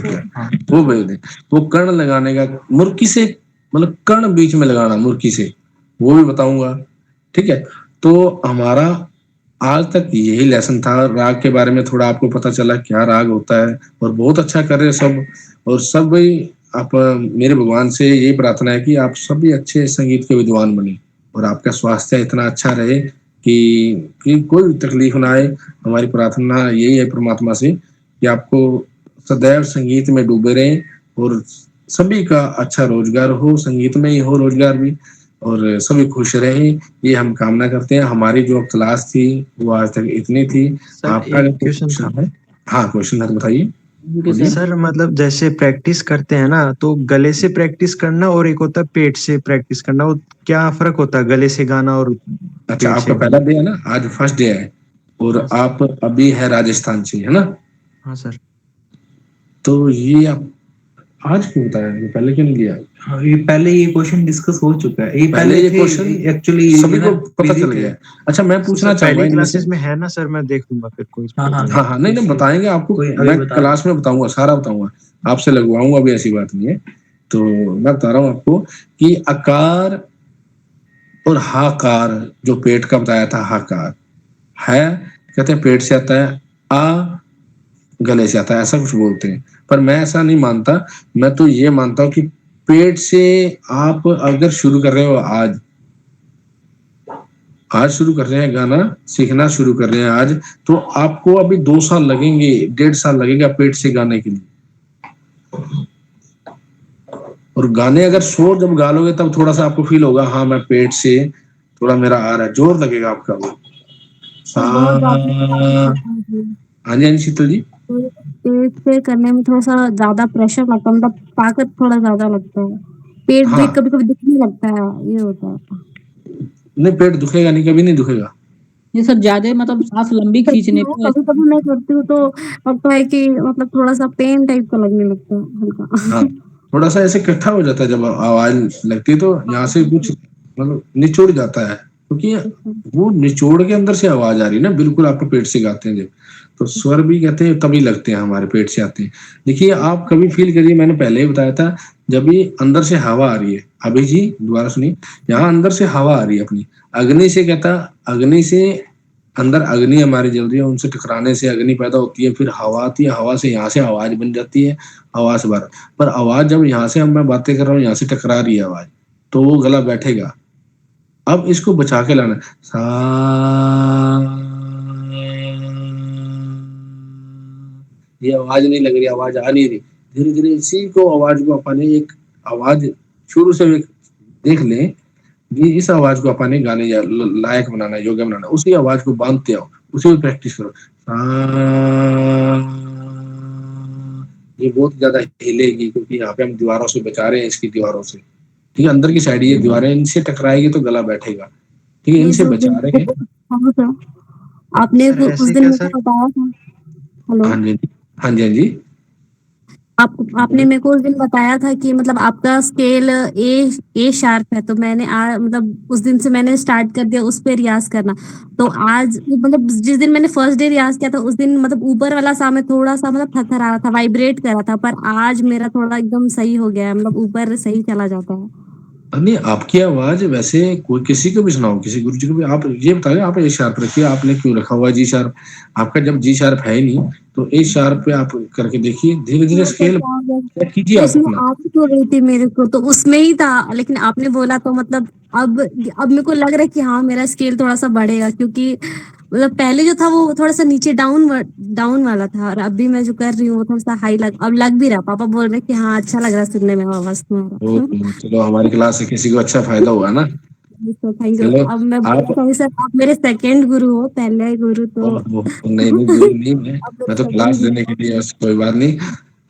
S7: है, वो भेज दें। वो कर्ण लगाने का, मुर्की से मतलब कर्ण बीच में लगाना मुर्की से, वो भी बताऊंगा, ठीक है। तो हमारा आज तक यही लेसन था, राग के बारे में थोड़ा आपको पता चला क्या राग होता है, और बहुत अच्छा कर रहे सब, और सब भाई आप, मेरे भगवान से यही प्रार्थना है कि आप सभी अच्छे संगीत के विद्वान बने, और आपका स्वास्थ्य इतना अच्छा रहे कि कोई तकलीफ ना आए। हमारी प्रार्थना यही है परमात्मा से कि आपको सदैव संगीत में डूबे रहें और सभी का अच्छा रोजगार हो, संगीत में ही हो रोजगार भी, और सभी खुश रहें, ये हम कामना करते हैं। हमारी जो क्लास थी वो आज तक इतनी थी। आपका
S8: एक क्वेश्चन था।
S7: हाँ, क्वेश्चन है, बताइए।
S8: सर मतलब जैसे प्रैक्टिस करते हैं ना, तो गले से प्रैक्टिस करना और एक होता है पेट से प्रैक्टिस करना, वो क्या फर्क होता है गले से गाना और
S7: अच्छा, आपका पहला डे है ना, आज फर्स्ट डे है और आप अभी है राजस्थान से, है ना?
S8: हाँ सर।
S7: तो ये आप आज क्यों बताया, पहले क्यों नहीं लिया?
S1: हाँ, ये पहले ये क्वेश्चन डिस्कस हो चुका है।
S7: पहले ये क्वेश्चन
S1: एक्चुअली
S7: सभी को पता चल गया है। अच्छा, मैं पूछना चाहूंगा,
S8: पहली क्लासेस में है ना सर, मैं देख लूंगा फिर कोई।
S7: हाँ, नहीं बताएंगे आपको, मैं क्लास में बताऊंगा, सारा बताऊंगा, आपसे लगवाऊंगा, अभी ऐसी बात नहीं है। तो मैं बता रहा हूँ आपको कि आकार और हाकार, जो पेट का बताया था, हाकार है कहते हैं पेट से आता है, आ गले से आता है, ऐसा कुछ बोलते हैं, पर मैं ऐसा नहीं मानता। मैं तो ये मानता हूँ कि पेट से आप अगर शुरू कर रहे हो, आज शुरू कर रहे हैं, गाना सीखना शुरू कर रहे हैं आज, तो आपको अभी 2 साल लगेंगे, 1.5 साल लगेगा पेट से गाने के लिए। और गाने अगर शोर जब गा लोगे तब थोड़ा सा आपको फील होगा, हाँ मैं पेट से थोड़ा मेरा आ रहा है, जोर लगेगा आपका वो। हाँ जी शीतल जी।
S12: पेट से करने में थोड़ा सा ज्यादा प्रेशर लगता है, मतलब ताकत थोड़ा ज्यादा लगता है। पेट भी कभी कभी दुखने लगता है, ये होता है।
S7: नहीं, पेट दुखेगा नहीं, कभी नहीं दुखेगा।
S13: ये सर ज्यादा मतलब सांस लंबी खींचने पे
S12: कभी कभी मैं करती हूँ तो लगता है कि मतलब थोड़ा सा पेन टाइप का लगने लगता है हल्का।
S7: हाँ, थोड़ा सा ऐसे इकट्ठा हो जाता है जब आवाज लगती है, तो यहाँ से कुछ मतलब निचोड़ जाता है, क्योंकि वो निचोड़ के अंदर से आवाज आ रही है ना, बिल्कुल आपको पेट से गाते हैं जब, तो स्वर भी कहते हैं तभी लगते हैं, हमारे पेट से आते हैं। देखिए, आप कभी फील करिए, मैंने पहले ही बताया था, जब भी अंदर से हवा आ रही है, अभी जी दोबारा सुनिए, यहाँ अंदर से हवा आ रही है अपनी, अग्नि से कहता, अग्नि से अंदर अग्नि हमारी जल रही है, उनसे टकराने से अग्नि पैदा होती है, फिर हवा आती है, हवा से यहाँ से आवाज बन जाती है, आवाज बार, पर आवाज जब यहाँ से हम मैं बातें कर रहा हूँ, यहाँ से टकरा रही है आवाज, तो वो गला बैठेगा। अब इसको बचा के लाना, ये आवाज नहीं लग रही, आवाज आ नहीं रही, धीरे धीरे इसी को आवाज को अपने एक आवाज शुरू से देख लें, इस आवाज को अपने गाने लायक बनाना, योग्य बनाना, उसी आवाज को बांधते आओ, उसी में प्रैक्टिस करो। ये बहुत ज्यादा हिलेगी, क्योंकि यहाँ पे हम दीवारों से बचा रहे हैं, इसकी दीवारों से, ठीक है, अंदर की साइड ये दीवारें, इनसे टकराएगी तो गला बैठेगा, ठीक है, इनसे बचा रहे हैं।
S12: आपने उस दिन मुझे बताया था। हेलो,
S7: हाँ जी हाँ जी हाँ जी,
S12: आपने मेरे को उस दिन बताया था कि मतलब आपका स्केल ए शार्प है, तो मैंने मतलब उस दिन से मैंने स्टार्ट कर दिया उस पे रियाज करना। तो आज मतलब जिस दिन मैंने फर्स्ट डे रियाज किया था, उस दिन मतलब ऊपर वाला सा मैं थोड़ा सा मतलब थरथरा रहा था, वाइब्रेट कर रहा था, पर आज मेरा थोड़ा एकदम सही हो गया है, मतलब ऊपर सही चला जाता है।
S7: नहीं, आपकी आवाज वैसे कोई किसी को भी सुनाओ, किसी गुरु जी को भी, आप ये बताइए, आप ए शार्प रखिए, आपने क्यों रखा हुआ जी शार्प? आपका जब जी शार्प है ही नहीं, तो ए शार्प पे आप करके देखिए, धीरे धीरे स्केल कीजिए आप अपना।
S12: आप हो रही थी मेरे को, तो उसमें ही था, लेकिन आपने बोला तो मतलब अब मेरे को लग रहा है कि हाँ मेरा स्केल थोड़ा सा बढ़ेगा, क्योंकि मतलब पहले जो था वो थोड़ा सा नीचे डाउन वाला था, और अभी मैं जो कर रही हूँ वो थोड़ा सा हाई अब लग भी रहा। पापा बोल रहे कि हाँ अच्छा लग रहा है सुनने में आवाज तुम्हारा।
S7: चलो, हमारी क्लास से किसी को अच्छा फायदा हुआ ना।
S12: तो थैंक यू। अब मैं सर आप मेरे सेकंड गुरु हो, पहले गुरु तो
S7: नहीं गुरु नहीं, मैं तो क्लास देने के लिए, कोई बात नहीं।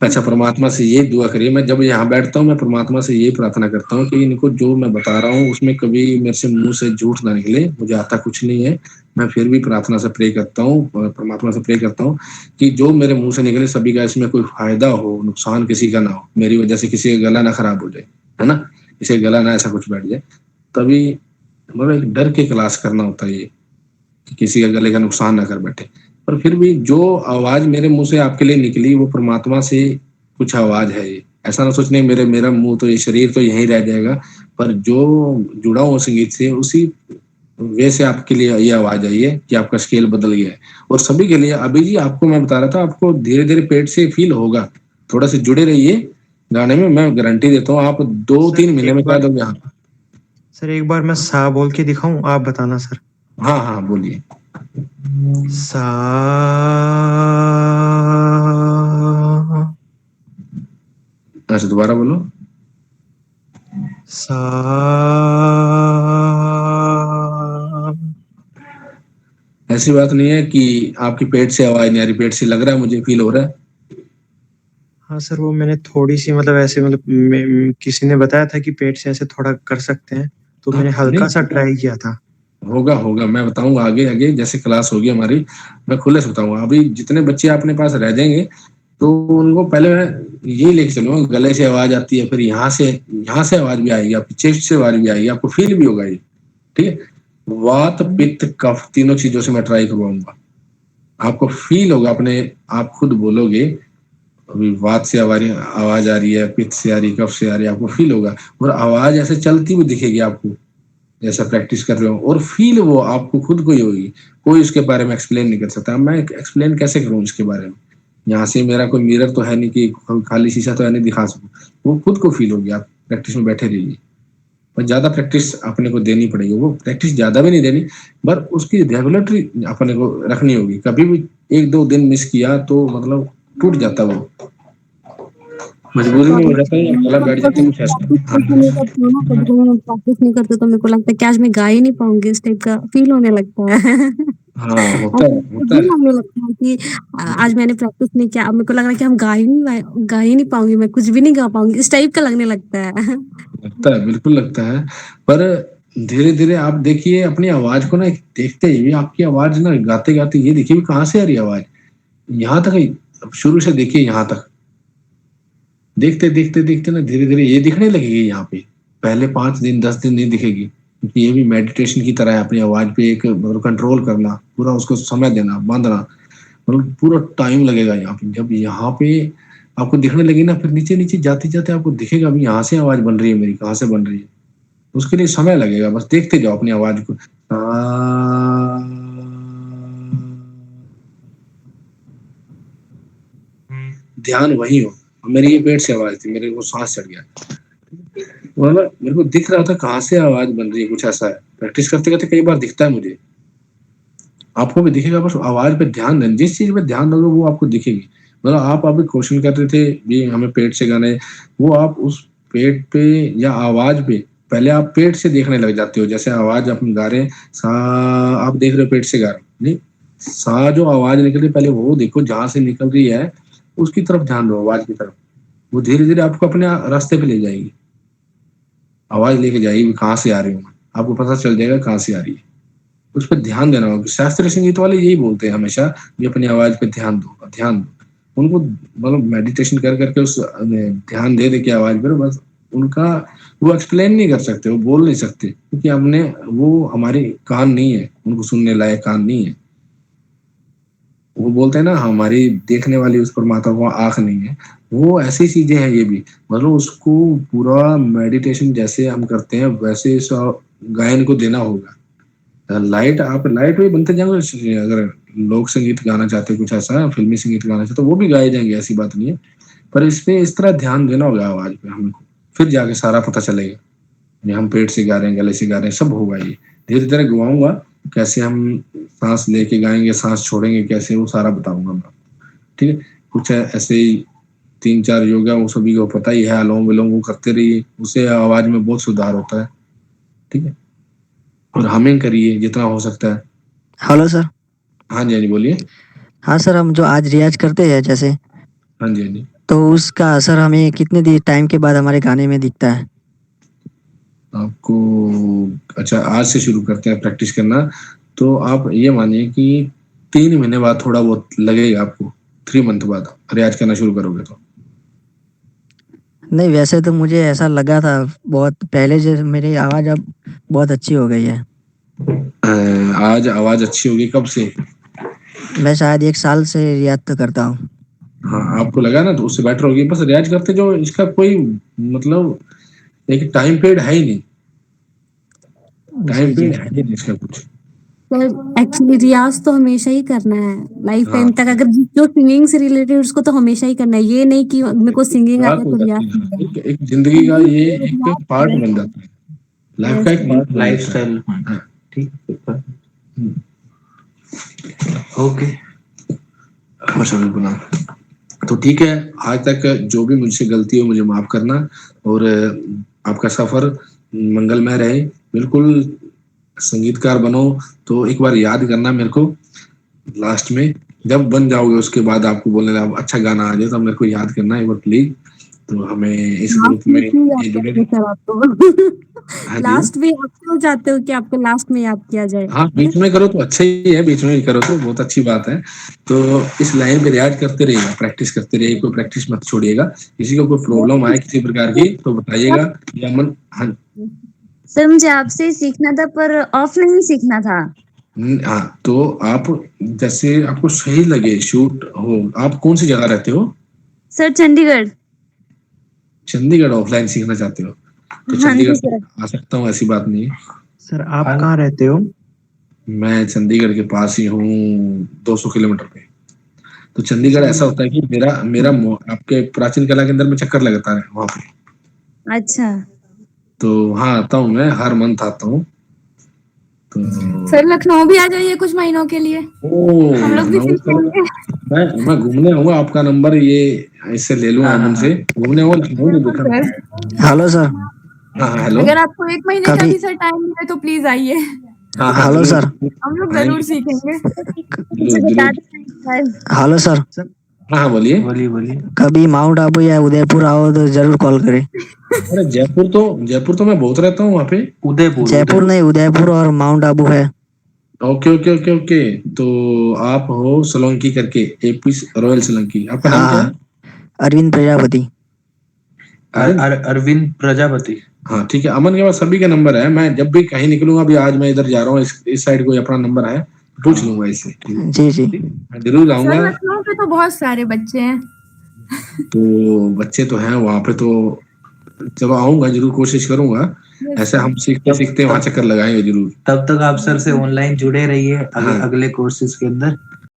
S7: अच्छा, परमात्मा से ये दुआ करिए, मैं जब यहाँ बैठता हूँ मैं परमात्मा से ये प्रार्थना करता हूँ कि इनको जो मैं बता रहा हूँ उसमें कभी मेरे से मुंह से झूठ ना निकले, मुझे आता कुछ नहीं है, मैं फिर भी प्रार्थना से प्रे करता हूँ, परमात्मा से प्रे करता हूँ कि जो मेरे मुंह से निकले सभी का इसमें कोई फायदा हो, नुकसान किसी का ना हो, मेरी वजह से किसी का गला ना खराब हो जाए, है ना, किसी का गला ना ऐसा कुछ बैठ जाए। तभी मतलब एक डर के क्लास करना होता है ये, कि किसी का गले का नुकसान ना कर बैठे। पर फिर भी जो आवाज मेरे मुंह से आपके लिए निकली वो परमात्मा से कुछ आवाज है, ये ऐसा ना सोचने मेरा मुंह तो, ये शरीर तो यहीं रह जाएगा, पर जो जुड़ा हुआ संगीत से उसी वे से आपके लिए ये आवाज आई है कि आपका स्केल बदल गया है। और सभी के लिए अभी जी आपको मैं बता रहा था, आपको धीरे धीरे पेट से फील होगा, थोड़ा से जुड़े रहिए गाने में, मैं गारंटी देता हूँ आप 2-3 महीने में कह दोगे। यहाँ
S8: सर एक बार मैं सा बोल के दिखाऊं, आप बताना सर।
S7: हाँ हाँ बोलिए।
S8: सा
S7: अच्छा दोबारा बोलो।
S8: सा
S7: ऐसी बात नहीं है कि आपकी पेट से आवाज नहीं आ रही, पेट से लग रहा है, मुझे फील हो रहा है।
S8: हाँ सर, वो मैंने थोड़ी सी मतलब ऐसे मतलब किसी ने बताया था कि पेट से ऐसे थोड़ा कर सकते हैं, तो मैंने हल्का सा ट्राई किया था।
S7: होगा होगा, मैं बताऊंगा आगे आगे जैसे क्लास होगी हमारी, मैं खुले से बताऊंगा। अभी जितने बच्चे अपने पास रह जाएंगे तो उनको पहले मैं यही लेके चलूंगा, गले से आवाज आती है, फिर यहाँ से आवाज भी आएगी, आपकी चेस्ट से आवाज भी आएगी, आपको फील भी होगा ये। ठीक है, वात पित्त कफ तीनों चीजों से मैं ट्राई करवाऊंगा, आपको फील होगा, अपने आप खुद बोलोगे अभी वात से आवाज आ रही है, पित्त से आ रही है, कफ से आ रही है, आपको फील होगा, और आवाज ऐसे चलती हुई दिखेगी आपको जैसा प्रैक्टिस कर रहे हो, और फील वो आपको खुद को ही होगी। कोई इसके बारे में एक्सप्लेन नहीं कर सकता। मैं एक्सप्लेन कैसे करूं इसके बारे में, यहाँ से मेरा कोई मिरर तो है नहीं कि खाली शीशा तो है नहीं दिखा सकूं, वो खुद को फील होगी। आप प्रैक्टिस में बैठे रहिए, पर ज्यादा प्रैक्टिस अपने को देनी पड़ेगी, वो प्रैक्टिस ज्यादा भी नहीं देनी, पर उसकी रेगुलेटरी अपने को रखनी होगी। कभी भी 1-2 दिन मिस किया तो मतलब टूट जाता, वो मजबूरी में हो जाता है, गला बैठ जाती है, कुछ ऐसा।
S12: प्रैक्टिस नहीं करते तो मेरे को लगता है कि आज मैं गा ही नहीं पाऊंगी, इस टाइप का फील होने लगता है।
S7: हाँ होता है होता
S12: मुझे
S7: है।
S12: लगने लगता है कि आज मैंने प्रैक्टिस नहीं किया, अब मेरे को लग रहा है कि हम गा ही नहीं पाऊंगी, मैं कुछ भी नहीं गा पाऊंगी, इस टाइप का लगने लगता है।
S7: लगता है, बिल्कुल लगता है, पर धीरे धीरे आप देखिए अपनी आवाज को ना, देखते ही आपकी आवाज ना गाते गाते ये देखिए भी कहाँ से आ रही है आवाज, यहाँ तक ही, अब शुरू से देखिए यहाँ तक, देखते देखते देखते ना धीरे धीरे ये दिखने लगेगी यहाँ पे। पहले 5 दिन 10 दिन नहीं दिखेगी, क्योंकि ये भी मेडिटेशन की तरह है, अपनी आवाज पे एक मतलब कंट्रोल करना, पूरा उसको समय देना, बांधना, मतलब पूरा टाइम लगेगा यहाँ पे। जब यहाँ पे आपको दिखने लगी ना, फिर नीचे नीचे जाते जाते आपको दिखेगा अभी यहाँ से आवाज बन रही है मेरी, कहाँ से बन रही है, उसके लिए समय लगेगा, बस देखते जाओ अपनी आवाज को। ध्यान वही हो। मेरी ये पेट से आवाज थी, मेरे को सांस चढ़ गया, मतलब मेरे को दिख रहा था कहाँ से आवाज बन रही है, कुछ ऐसा है। प्रैक्टिस करते करते कई बार दिखता है मुझे, आपको भी दिखेगा, बस आवाज पे ध्यान देना, जिस चीज पे ध्यान दोगे वो आपको दिखेगी। मतलब आप अभी क्वेश्चन कर रहे थे भी हमें पेट से गाने, वो आप उस पेट पे या आवाज पे, पहले आप पेट से देखने लग जाते हो, जैसे आवाज अपन गा रहे हैं सा, आप देख रहे हो पेट से गा रहे हो, नहीं, सा जो आवाज निकल रही है पहले वो देखो, जहां से निकल रही है उसकी तरफ ध्यान दो, आवाज की तरफ, वो धीरे धीरे आपको अपने रास्ते पे ले जाएगी, आवाज लेके जाएगी कहाँ से आ रही हूँ, आपको पता चल जाएगा कहाँ से आ रही है, उस पर ध्यान देना होगा। शास्त्रीय संगीत वाले यही बोलते हैं हमेशा कि अपनी आवाज पे ध्यान दो, ध्यान दो। उनको मतलब मेडिटेशन कर करके उस ध्यान दे के आवाज पर, बस उनका वो एक्सप्लेन नहीं कर सकते, वो बोल नहीं सकते, क्योंकि हमने वो हमारे कान नहीं है, उनको सुनने लायक कान नहीं है। वो बोलते हैं ना हमारी देखने वाली उस परमात्मा को आंख नहीं है, वो ऐसी चीजें हैं ये भी, मतलब उसको पूरा मेडिटेशन जैसे हम करते हैं वैसे इस गायन को देना होगा। लाइट आप लाइट भी बनते जाएंगे, अगर लोक संगीत गाना चाहते कुछ ऐसा फिल्मी संगीत गाना चाहते तो वो भी गाए जाएंगे, ऐसी बात नहीं है, पर इस पे इस तरह ध्यान देना होगा आवाज पे हमको, फिर जाके सारा पता चलेगा ये हम पेट से गा रहे हैं, गले से गा रहे हैं, सब होगा। ये धीरे धीरे गवाऊंगा, कैसे हम सांस लेके गाएंगे, सांस छोड़ेंगे कैसे, वो सारा बताऊंगा मैं, ठीक है। कुछ ऐसे ही 3-4 योगा वो सभी को पता ही है, अनुलोम विलोम वो करते रहिए, उससे आवाज में बहुत सुधार होता है, ठीक है। और हमिंग करिए जितना हो सकता है।
S14: Hello sir.
S7: हाँ जी, हाँ जी, बोलिए।
S14: हाँ सर, हम जो आज रियाज करते हैं जैसे,
S7: हाँ जी, हाँ जी।
S14: तो उसका असर हमें कितने टाइम के बाद हमारे गाने में दिखता है?
S7: आपको अच्छा आज से शुरू करते हैं प्रैक्टिस करना, तो आप ये मानिए कि 3 महीने बाद थोड़ा बहुत लगेगा आपको, 3 मंथ बाद रियाज करना शुरू करोगे तो।
S14: नहीं, वैसे तो मुझे ऐसा लगा था बहुत पहले, जैसे मेरी आवाज अब बहुत अच्छी हो गई है।
S7: आज आवाज अच्छी होगी कब से?
S14: मैं शायद 1 साल से रियाज तो करता हूँ।
S7: हाँ, आपको लगा ना, तो उससे बेटर होगी। बस रियाज करते जो, इसका कोई मतलब एक टाइम पीरियड है ही नहीं, टाइम पीरियड है ही नहीं इसका कुछ।
S12: एक्चुअली रियाज तो हमेशा ही करना है, लाइफ टाइम तक, अगर जो सिंगिंग से रिलेटेड उसको तो हमेशा ही करना है, ये नहीं कि मेरे को सिंगिंग आता है तो रियाज
S7: एक जिंदगी का ये एक पार्ट बन जाता है, लाइफ का एक पार्ट,
S1: लाइफ स्टाइल, ठीक है। ओके।
S7: माशाल्लाह। तो ठीक है, आज तक जो भी मुझसे गलती हो मुझे माफ करना, और आपका सफर मंगलमय रहे। बिल्कुल संगीतकार बनो तो एक बार याद करना मेरे को, लास्ट में जब बन जाओगे उसके बाद आपको बोलने लगा अच्छा गाना आ जाए तो मेरे को याद करना एक बार प्लीज। तो हमें इस ग्रुप में ये जुड़े। हाँ जी।
S12: लास्ट में आप क्यों चाहते हो कि आपको लास्ट में याद किया जाए?
S7: हाँ, बीच में करो तो अच्छा ही है, बीच में ही करो तो बहुत अच्छी बात है। तो इस लाइन पे रियाज करते रहिएगा, प्रैक्टिस करते रहिए, कोई प्रैक्टिस मत छोड़िएगा। किसी को कोई प्रॉब्लम आए किसी प्रकार की तो बताइएगा। या मन हाँ
S4: सर मुझे आपसे सीखना था पर ऑफलाइन ही सीखना था।
S7: हाँ, तो आप जैसे आपको सही लगे शूट हो। आप कौन सी जगह रहते हो?
S4: सर चंडीगढ़।
S7: चंडीगढ़ ऑफलाइन सीखना चाहते हो तो
S4: हाँ जी
S7: चंडीगढ़
S4: सर।
S7: आ सकता हूँ, ऐसी बात नहीं है।
S3: सर आप कहाँ रहते हो?
S7: मैं चंडीगढ़ के पास ही हूँ, 200 किलोमीटर पे। तो चंडीगढ़ ऐसा होता है कि मेरा मेरा आपके प्राचीन कला केंद्र में चक्कर लगता है वहाँ पे।
S4: अच्छा।
S7: तो हाँ आता हूँ, मैं हर मंथ आता हूँ। तो
S2: सर लखनऊ भी आ जाइए कुछ महीनों के लिए, हम लोग भी
S7: लखनऊ
S2: सीख लेंगे।
S7: मैं घूमने आऊंगा। आपका नंबर ये इससे ले लूंगा, अमन से घूमने आऊंगा, लखनऊ नहीं देखा।
S2: Sir
S14: hello sir.
S7: हाँ हेलो।
S2: अगर आपको 1 महीने का
S14: कभी
S2: भी सर टाइम मिले तो प्लीज आइए,
S7: हाँ
S14: हेलो सर।
S2: हम लोग जरूर सीखेंगे।
S4: मुझे बता देना।
S14: Hello sir.
S7: हाँ बोलिए।
S1: बोलिए।
S14: कभी माउंट आबू या उदयपुर आओ तो जरूर कॉल करें।
S7: अरे जयपुर तो मैं बहुत रहता हूँ वहाँ पे।
S14: जयपुर नहीं, उदयपुर और माउंट आबू है।
S7: Okay okay okay okay. तो आप हो सोलंकी करके, एपी रॉयल सोलंकी। आपका नाम क्या है?
S14: अरविंद प्रजापति।
S1: अरविंद प्रजापति।
S7: हाँ ठीक है, अमन के पास सभी का नंबर है। मैं जब भी कहीं निकलूंगा, अभी आज मैं इधर जा रहा हूँ, इस साइड कोई अपना नंबर है पूछ लूंगा इससे।
S14: जी जी।
S7: मैं जरूर
S2: सर
S7: आऊंगा।
S2: लखनऊ पे तो बहुत सारे बच्चे हैं।
S7: तो बच्चे तो हैं वहाँ पे, तो जब आऊंगा जरूर कोशिश करूंगा। ऐसे हम सीखते सीखते वहाँ चक्कर लगाएंगे जरूर।
S1: तब तक आप सर से ऑनलाइन जुड़े रहिए
S7: हाँ।
S1: अगले कोर्सेज के अंदर।